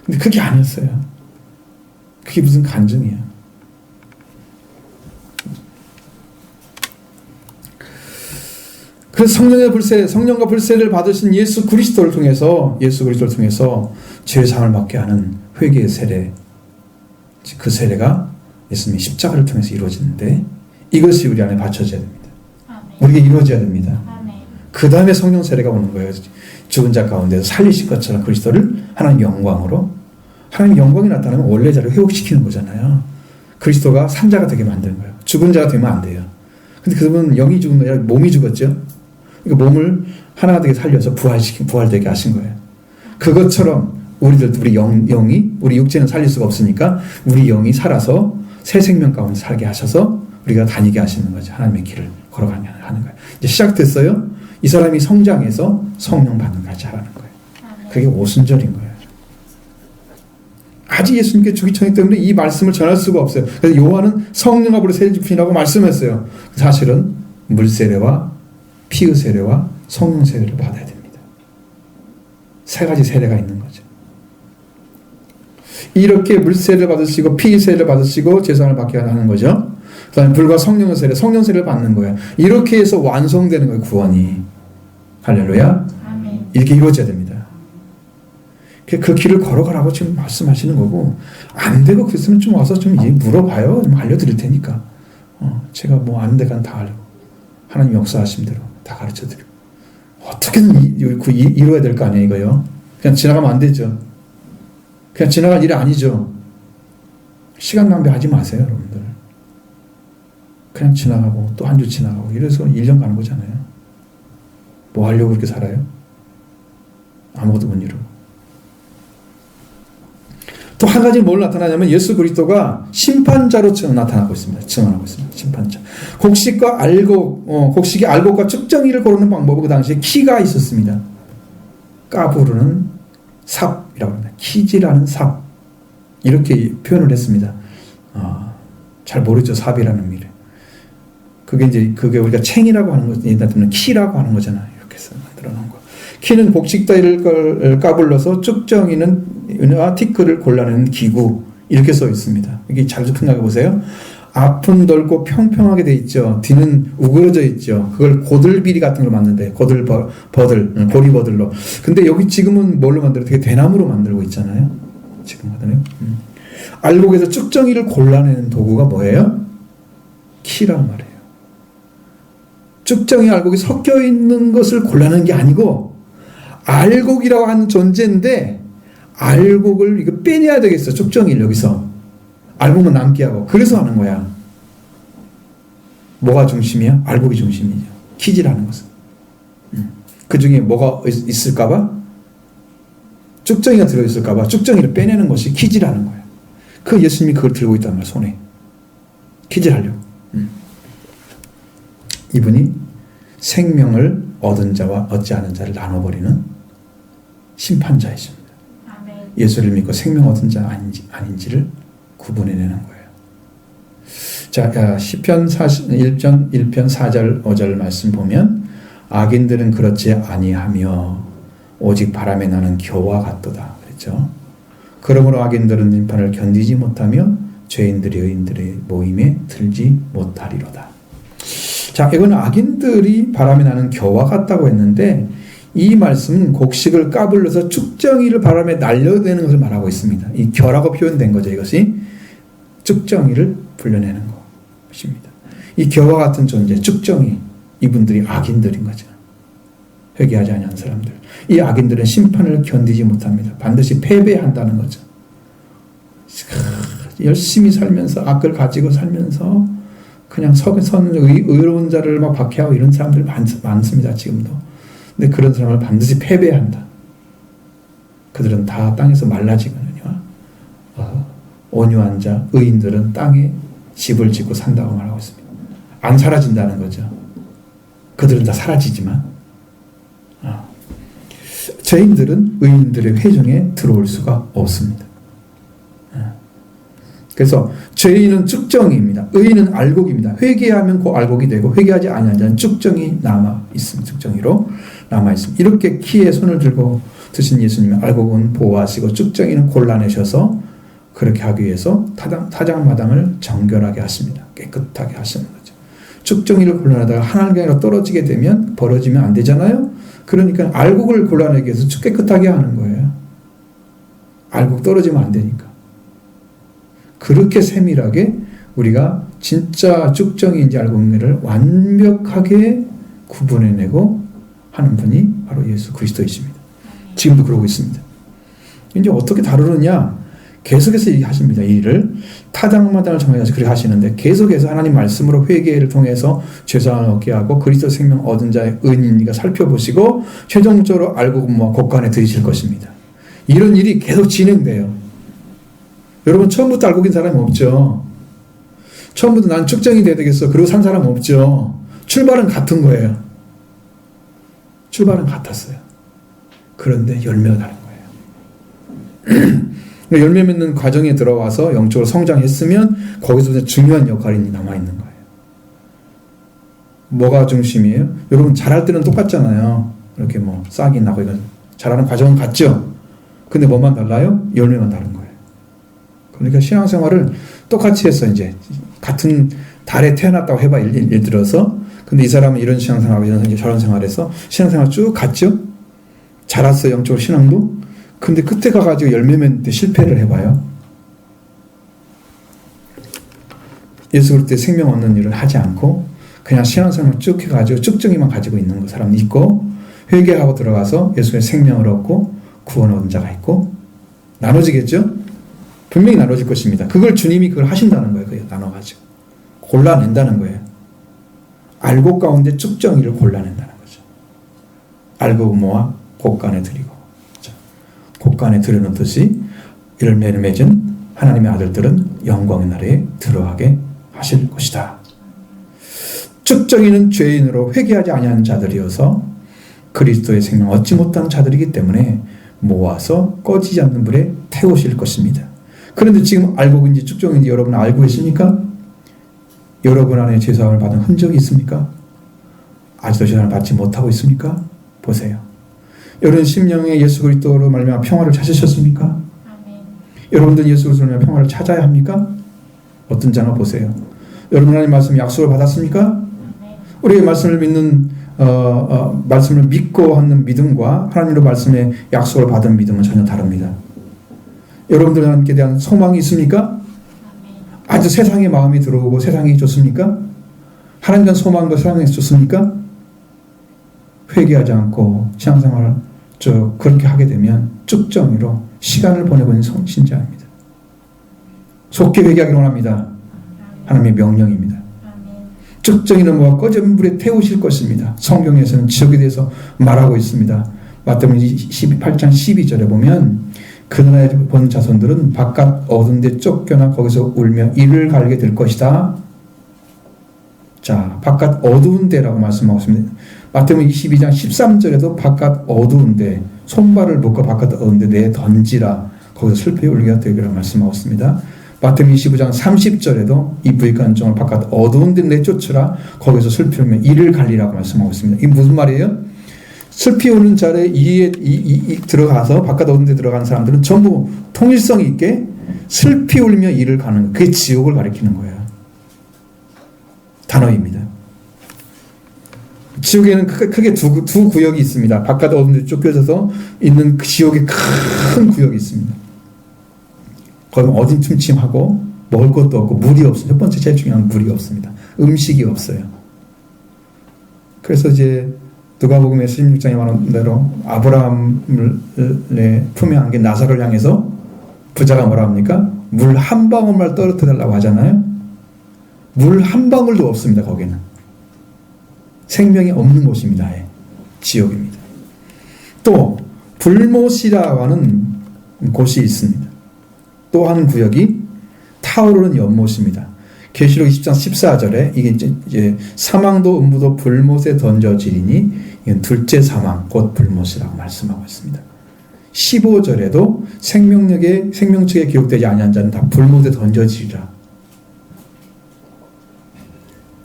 근데 그게 아니었어요. 그게 무슨 간증이야. 그래서 성령과 불세를 받으신 예수 그리스도를 통해서 죄사함을 받게 하는 회개의 세례, 그 세례가 예수님의 십자가를 통해서 이루어지는데 이것이 우리 안에 받쳐져야 됩니다. 우리에게 이루어져야 됩니다. 그 다음에 성령 세례가 오는 거예요. 죽은 자 가운데서 살리실 것처럼 그리스도를 하나님 영광으로, 하나님 영광이 나타나면 원래 자를 회복시키는 거잖아요. 그리스도가 산자가 되게 만드는 거예요. 죽은 자가 되면 안 돼요. 근데 그분은 영이 죽은 거 아니라 몸이 죽었죠. 그러니까 몸을 하나 되게 살려서 부활되게 하신 거예요. 그것처럼 우리 영이, 우리 육체는 살릴 수가 없으니까 우리 영이 살아서 새 생명 가운데 살게 하셔서 우리가 다니게 하시는 거죠. 하나님의 길을 걸어가게 하는 거예요. 이제 시작됐어요. 이 사람이 성장해서 성령 받는까지 하라는 거예요. 그게 오순절인 거예요. 아직 예수님께 주기 전이기 때문에 이 말씀을 전할 수가 없어요. 그래서 요한은 성령과 불의 세례주품이라고 말씀했어요. 사실은 물세례와 피의 세례와 성령 세례를 받아야 됩니다. 세 가지 세례가 있는 거죠. 이렇게 물세례를 받으시고 피의 세례를 받으시고 제사를 받게 하는 거죠. 그 다음에 불과 성령 세례, 성령 세례를 받는 거예요. 이렇게 해서 완성되는 거예요. 구원이. 할렐루야. 아멘. 이렇게 이루어져야 됩니다. 그 길을 걸어가라고 지금 말씀하시는 거고, 안 되고 그랬으면 좀 와서 좀 물어봐요. 좀 알려드릴 테니까. 제가 뭐 안 되간 다 알고, 하나님 역사하신 대로 다 가르쳐드리고, 어떻게든 이루어야 될 거 아니에요, 이거요. 그냥 지나가면 안 되죠. 그냥 지나갈 일이 아니죠. 시간 낭비하지 마세요, 여러분들. 그냥 지나가고 또 한 주 지나가고 이래서 1년 가는 거잖아요. 뭐 하려고 그렇게 살아요? 아무것도 못 이루고. 또 한 가지 뭘 나타나냐면 예수 그리스도가 심판자로 나타나고 있습니다. 증언하고 있습니다. 심판자. 곡식이 알곡과 측정이를 고르는 방법은 그 당시에 키가 있었습니다. 까부르는 삽이라고 합니다. 키지라는 삽. 이렇게 표현을 했습니다. 잘 모르죠. 삽이라는 미래. 그게 우리가 챙이라고 하는 거, 예를 키라고 하는 거잖아요. 이렇게 해서 만들어 놓은 거. 키는 곡식 따위를 까불러서 쭉정이는 티끌을 골라내는 기구. 이렇게 써 있습니다. 이게 잘 생각해 보세요. 앞은 넓고 평평하게 돼 있죠. 뒤는 우그러져 있죠. 그걸 고들비리 같은 걸 만드는데, 고리버들로. 근데 여기 지금은 뭘로 만들어요? 되게 대나무로 만들고 있잖아요. 지금 하더니요. 알곡에서 쭉정이를 골라내는 도구가 뭐예요? 키란 말이에요. 쭉정이 알곡이 섞여 있는 것을 골라내는 게 아니고, 알곡이라고 하는 존재인데, 알곡을 이거 빼내야 되겠어. 쭉정이를 여기서. 알곡은 남게 하고. 그래서 하는 거야. 뭐가 중심이야? 알곡이 중심이죠. 키지라는 것은. 그 중에 뭐가 있을까봐? 쭉정이가 들어있을까봐 쭉정이를 빼내는 것이 키지라는 거예요. 그 예수님이 그걸 들고 있단 말이야, 손에. 키지하려고. 이분이 생명을 얻은 자와 얻지 않은 자를 나눠버리는 심판자이십니다. 아멘. 예수를 믿고 생명 얻은 자 아닌지를 구분해내는 거예요. 자, 시편 1편 4절 5절 말씀 보면 악인들은 그렇지 아니하며 오직 바람에 나는 겨와 같도다 그랬죠. 그러므로 악인들은 심판을 견디지 못하며 죄인들이 의인들의 모임에 들지 못하리로다. 자, 이건 악인들이 바람에 나는 겨와 같다고 했는데 이 말씀은 곡식을 까불러서 쭉정이를 바람에 날려내는 것을 말하고 있습니다. 이 겨라고 표현된 거죠. 이것이 쭉정이를 불려내는 것입니다. 이 겨와 같은 존재, 쭉정이, 이분들이 악인들인 거죠. 회개하지 않은 사람들. 이 악인들은 심판을 견디지 못합니다. 반드시 패배한다는 거죠. 열심히 살면서 악을 가지고 살면서 그냥 의로운 자를 막 박해하고 이런 사람들 많습니다. 지금도. 근데 그런 사람을 반드시 패배한다. 그들은 다 땅에서 말라지거든요. 온유한 자, 의인들은 땅에 집을 짓고 산다고 말하고 있습니다. 안 사라진다는 거죠. 그들은 다 사라지지만 죄인들은 의인들의 회중에 들어올 수가 없습니다. 그래서 죄인은 쭉정이입니다. 의인은 알곡입니다. 회개하면 그 알곡이 되고 회개하지 않은 자는 쭉정이 남아 있습니다. 쭉정이로 남아 있습니다. 이렇게 키에 손을 들고 드신 예수님은 알곡은 보호하시고 쭉정이는 골라내셔서 그렇게 하기 위해서 타작마당을 정결하게 하십니다. 깨끗하게 하시는 거죠. 쭉정이를 골라내다가 하나님 아니라 떨어지게 되면 벌어지면 안 되잖아요. 그러니까 알곡을 골라내기 위해서 깨끗하게 하는 거예요. 알곡 떨어지면 안 되니까. 그렇게 세밀하게 우리가 진짜 쭉정이인지 알곡인지를 완벽하게 구분해내고 하는 분이 바로 예수 그리스도이십니다. 지금도 그러고 있습니다. 이제 어떻게 다루느냐? 계속해서 하십니다. 이 일을 타당마당을 정해서 그렇게 하시는데 계속해서 하나님 말씀으로 회개를 통해서 죄사함을 얻게 하고 그리스도 생명 얻은 자의 은인이가 살펴보시고 최종적으로 알고 곳간에 들이실 것입니다. 이런 일이 계속 진행돼요. 여러분 처음부터 알고 긴 사람이 없죠. 처음부터 난 측정이 돼야 되겠어. 그리고 산 사람 없죠. 출발은 같은 거예요. 출발은 같았어요. 그런데 열매가 다른 거예요. 열매 맺는 과정에 들어와서 영적으로 성장했으면 거기서 중요한 역할이 남아있는 거예요. 뭐가 중심이에요? 여러분 잘할 때는 똑같잖아요. 이렇게 뭐 싹이 나고 이건 잘하는 과정은 같죠? 근데 뭐만 달라요? 열매만 다른 거예요. 그러니까 신앙생활을 똑같이 해서 이제 같은 달에 태어났다고 해봐 예를 들어서 근데 이 사람은 이런 신앙생활하고 이런 저런 생활해서 신앙생활 쭉 갔죠? 자랐어요 영적으로 신앙도 근데 끝에 가가지고 열매 맺는 데 실패를 해봐요. 예수 그리스도의 생명 얻는 일을 하지 않고 그냥 신앙생활 쭉 해가지고 쭉정이만 가지고 있는 사람이 있고 회개하고 들어가서 예수의 생명을 얻고 구원 얻은 자가 있고 나눠지겠죠? 분명히 나눠질 것입니다. 그걸 주님이 그걸 하신다는 거예요. 그걸 나눠가지고 골라낸다는 거예요. 알고 가운데 쭉정이를 골라낸다는 거죠. 알고 모아 곳간에 드리고 곳간에 들여놓듯이 열매를 맺은 하나님의 아들들은 영광의 나라에 들어가게 하실 것이다. 쭉정이는 죄인으로 회개하지 아니하는 자들이어서 그리스도의 생명 얻지 못한 자들이기 때문에 모아서 꺼지지 않는 불에 태우실 것입니다. 그런데 지금 알고 계신지 쭉정인지 여러분 알고 계십니까? 여러분 안에 죄사함을 받은 흔적이 있습니까? 아직도 죄사함을 받지 못하고 있습니까? 보세요. 여러분 심령에 예수 그리스도로 말미암아 평화를 찾으셨습니까? 아멘. 여러분들 예수 그리스도로 말미암아 평화를 찾아야 합니까? 어떤 자나 보세요. 여러분 하나님 말씀 약속을 받았습니까? 아멘. 우리의 말씀을 믿는 말씀을 믿고 하는 믿음과 하나님의 말씀의 약속을 받은 믿음은 전혀 다릅니다. 여러분들께 대한 소망이 있습니까? 아멘. 아주 세상의 마음이 들어오고 세상이 좋습니까? 하나님에 대한 소망도 세상에 좋습니까? 회개하지 않고 신앙생활을 쭉 그렇게 하게 되면 쭉정이로 시간을 보내고 있는 신자입니다. 속히 회개하기를 원합니다. 하나님의 명령입니다. 쭉정이는 뭐가 꺼진 불에 태우실 것입니다. 성경에서는 지옥에 대해서 말하고 있습니다. 마태복음 28장 12절에 보면 그 나라에 본 자손들은 바깥 어두운 데 쫓겨나 거기서 울며 이를 갈게 될 것이다. 자, 바깥 어두운 데라고 말씀하고 있습니다. 마태복음 22장 13절에도 바깥 어두운 데 손발을 묶어 바깥 어두운 데 내 던지라 거기서 슬피 울기가 되기라고 말씀하고 있습니다. 마태복음 25장 30절에도 이 부익한 종을 바깥 어두운 데 내쫓으라 거기서 슬피 울며 이를 갈리라고 말씀하고 있습니다. 이게 무슨 말이에요? 슬피 우는 자리에 들어가서 바깥 어두운 데 들어가는 사람들은 전부 통일성이 있게 슬피 울며 이를 가는 거예요. 그게 지옥을 가리키는 거예요. 단어입니다. 지옥에는 크게 두 구역이 있습니다. 바깥 어두운 데 쫓겨져서 있는 그 지옥의 큰 구역이 있습니다. 거기는 어dim침침하고 먹을 것도 없고 물이 없어요. 첫 번째 제일 중요한 물이 없습니다. 음식이 없어요. 그래서 이제 누가복음의 16장에 말한 대로 아브라함을 품에 안긴 나사로를 향해서 부자가 뭐라 합니까? 물 한 방울만 떨어뜨리려고 하잖아요. 물 한 방울도 없습니다. 거기는 생명이 없는 곳입니다. 지옥입니다. 또 불못이라고 하는 곳이 있습니다. 또 한 구역이 타오르는 연못입니다. 계시록 20장 14절에 이게 이제 사망도 음부도 불못에 던져지리니 이건 둘째 사망 곧 불못이라고 말씀하고 있습니다. 15절에도 생명책에 기록되지 아니한 자는 다 불못에 던져지리라.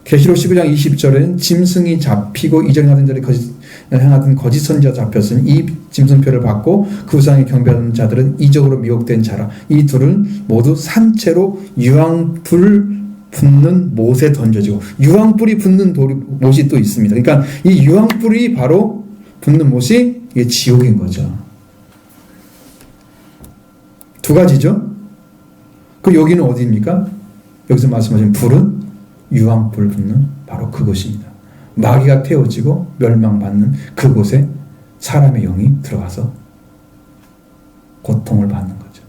계시록 19장 20절에는 짐승이 잡히고 이전에 하던 자리 행하던 거짓 선지자 잡혔으니 이 짐승표를 받고 그 우상에 경배하는 자들은 이적으로 미혹된 자라. 이 둘은 모두 산채로 유황불 붙는 못에 던져지고 유황불이 붙는 못이 또 있습니다. 그러니까 이 유황불이 바로 붙는 못이 이게 지옥인 거죠. 두 가지죠. 그 여기는 어디입니까? 여기서 말씀하신 불은 유황불 붙는 바로 그곳입니다. 마귀가 태워지고 멸망받는 그곳에 사람의 영이 들어가서 고통을 받는 거죠.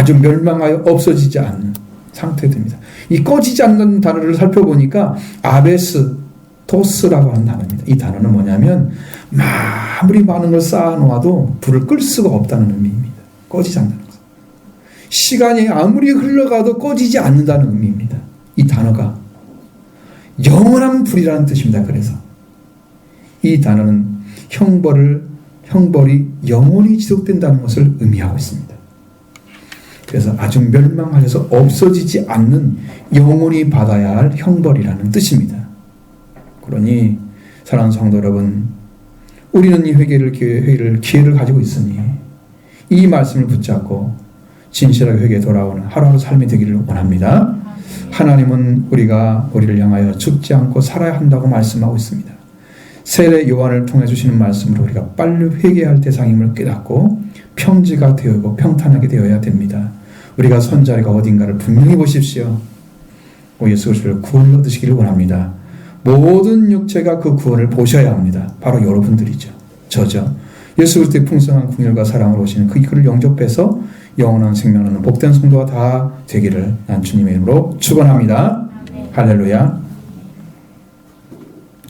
아주 멸망하여 없어지지 않는 상태에 듭니다. 이 꺼지지 않는 단어를 살펴보니까 아베스토스라고 하는 단어입니다. 이 단어는 뭐냐면 아무리 많은 걸 쌓아놓아도 불을 끌 수가 없다는 의미입니다. 꺼지지 않는 것. 시간이 아무리 흘러가도 꺼지지 않는다는 의미입니다. 이 단어가 영원한 불이라는 뜻입니다. 그래서 이 단어는 형벌이 영원히 지속된다는 것을 의미하고 있습니다. 그래서 아주 멸망하여서 없어지지 않는 영원히 받아야 할 형벌이라는 뜻입니다. 그러니 사랑하는 성도 여러분, 우리는 이 기회를 가지고 있으니 이 말씀을 붙잡고 진실하게 회개에 돌아오는 하루하루 삶이 되기를 원합니다. 하나님은 우리를 향하여 죽지 않고 살아야 한다고 말씀하고 있습니다. 세례 요한을 통해 주시는 말씀으로 우리가 빨리 회개할 대상임을 깨닫고 평지가 되고 평탄하게 되어야 됩니다. 우리가 손자리가 어딘가를 분명히 보십시오. 예수 그리스도를 구원을 얻으시기를 원합니다. 모든 육체가 그 구원을 보셔야 합니다. 바로 여러분들이죠. 저죠. 예수 그리스도의 풍성한 긍휼과 사랑으로 오시는 그 이끌을 영접해서 영원한 생명을 얻는 복된 성도가 다 되기를 난 주님의 이름으로 축원합니다. 할렐루야.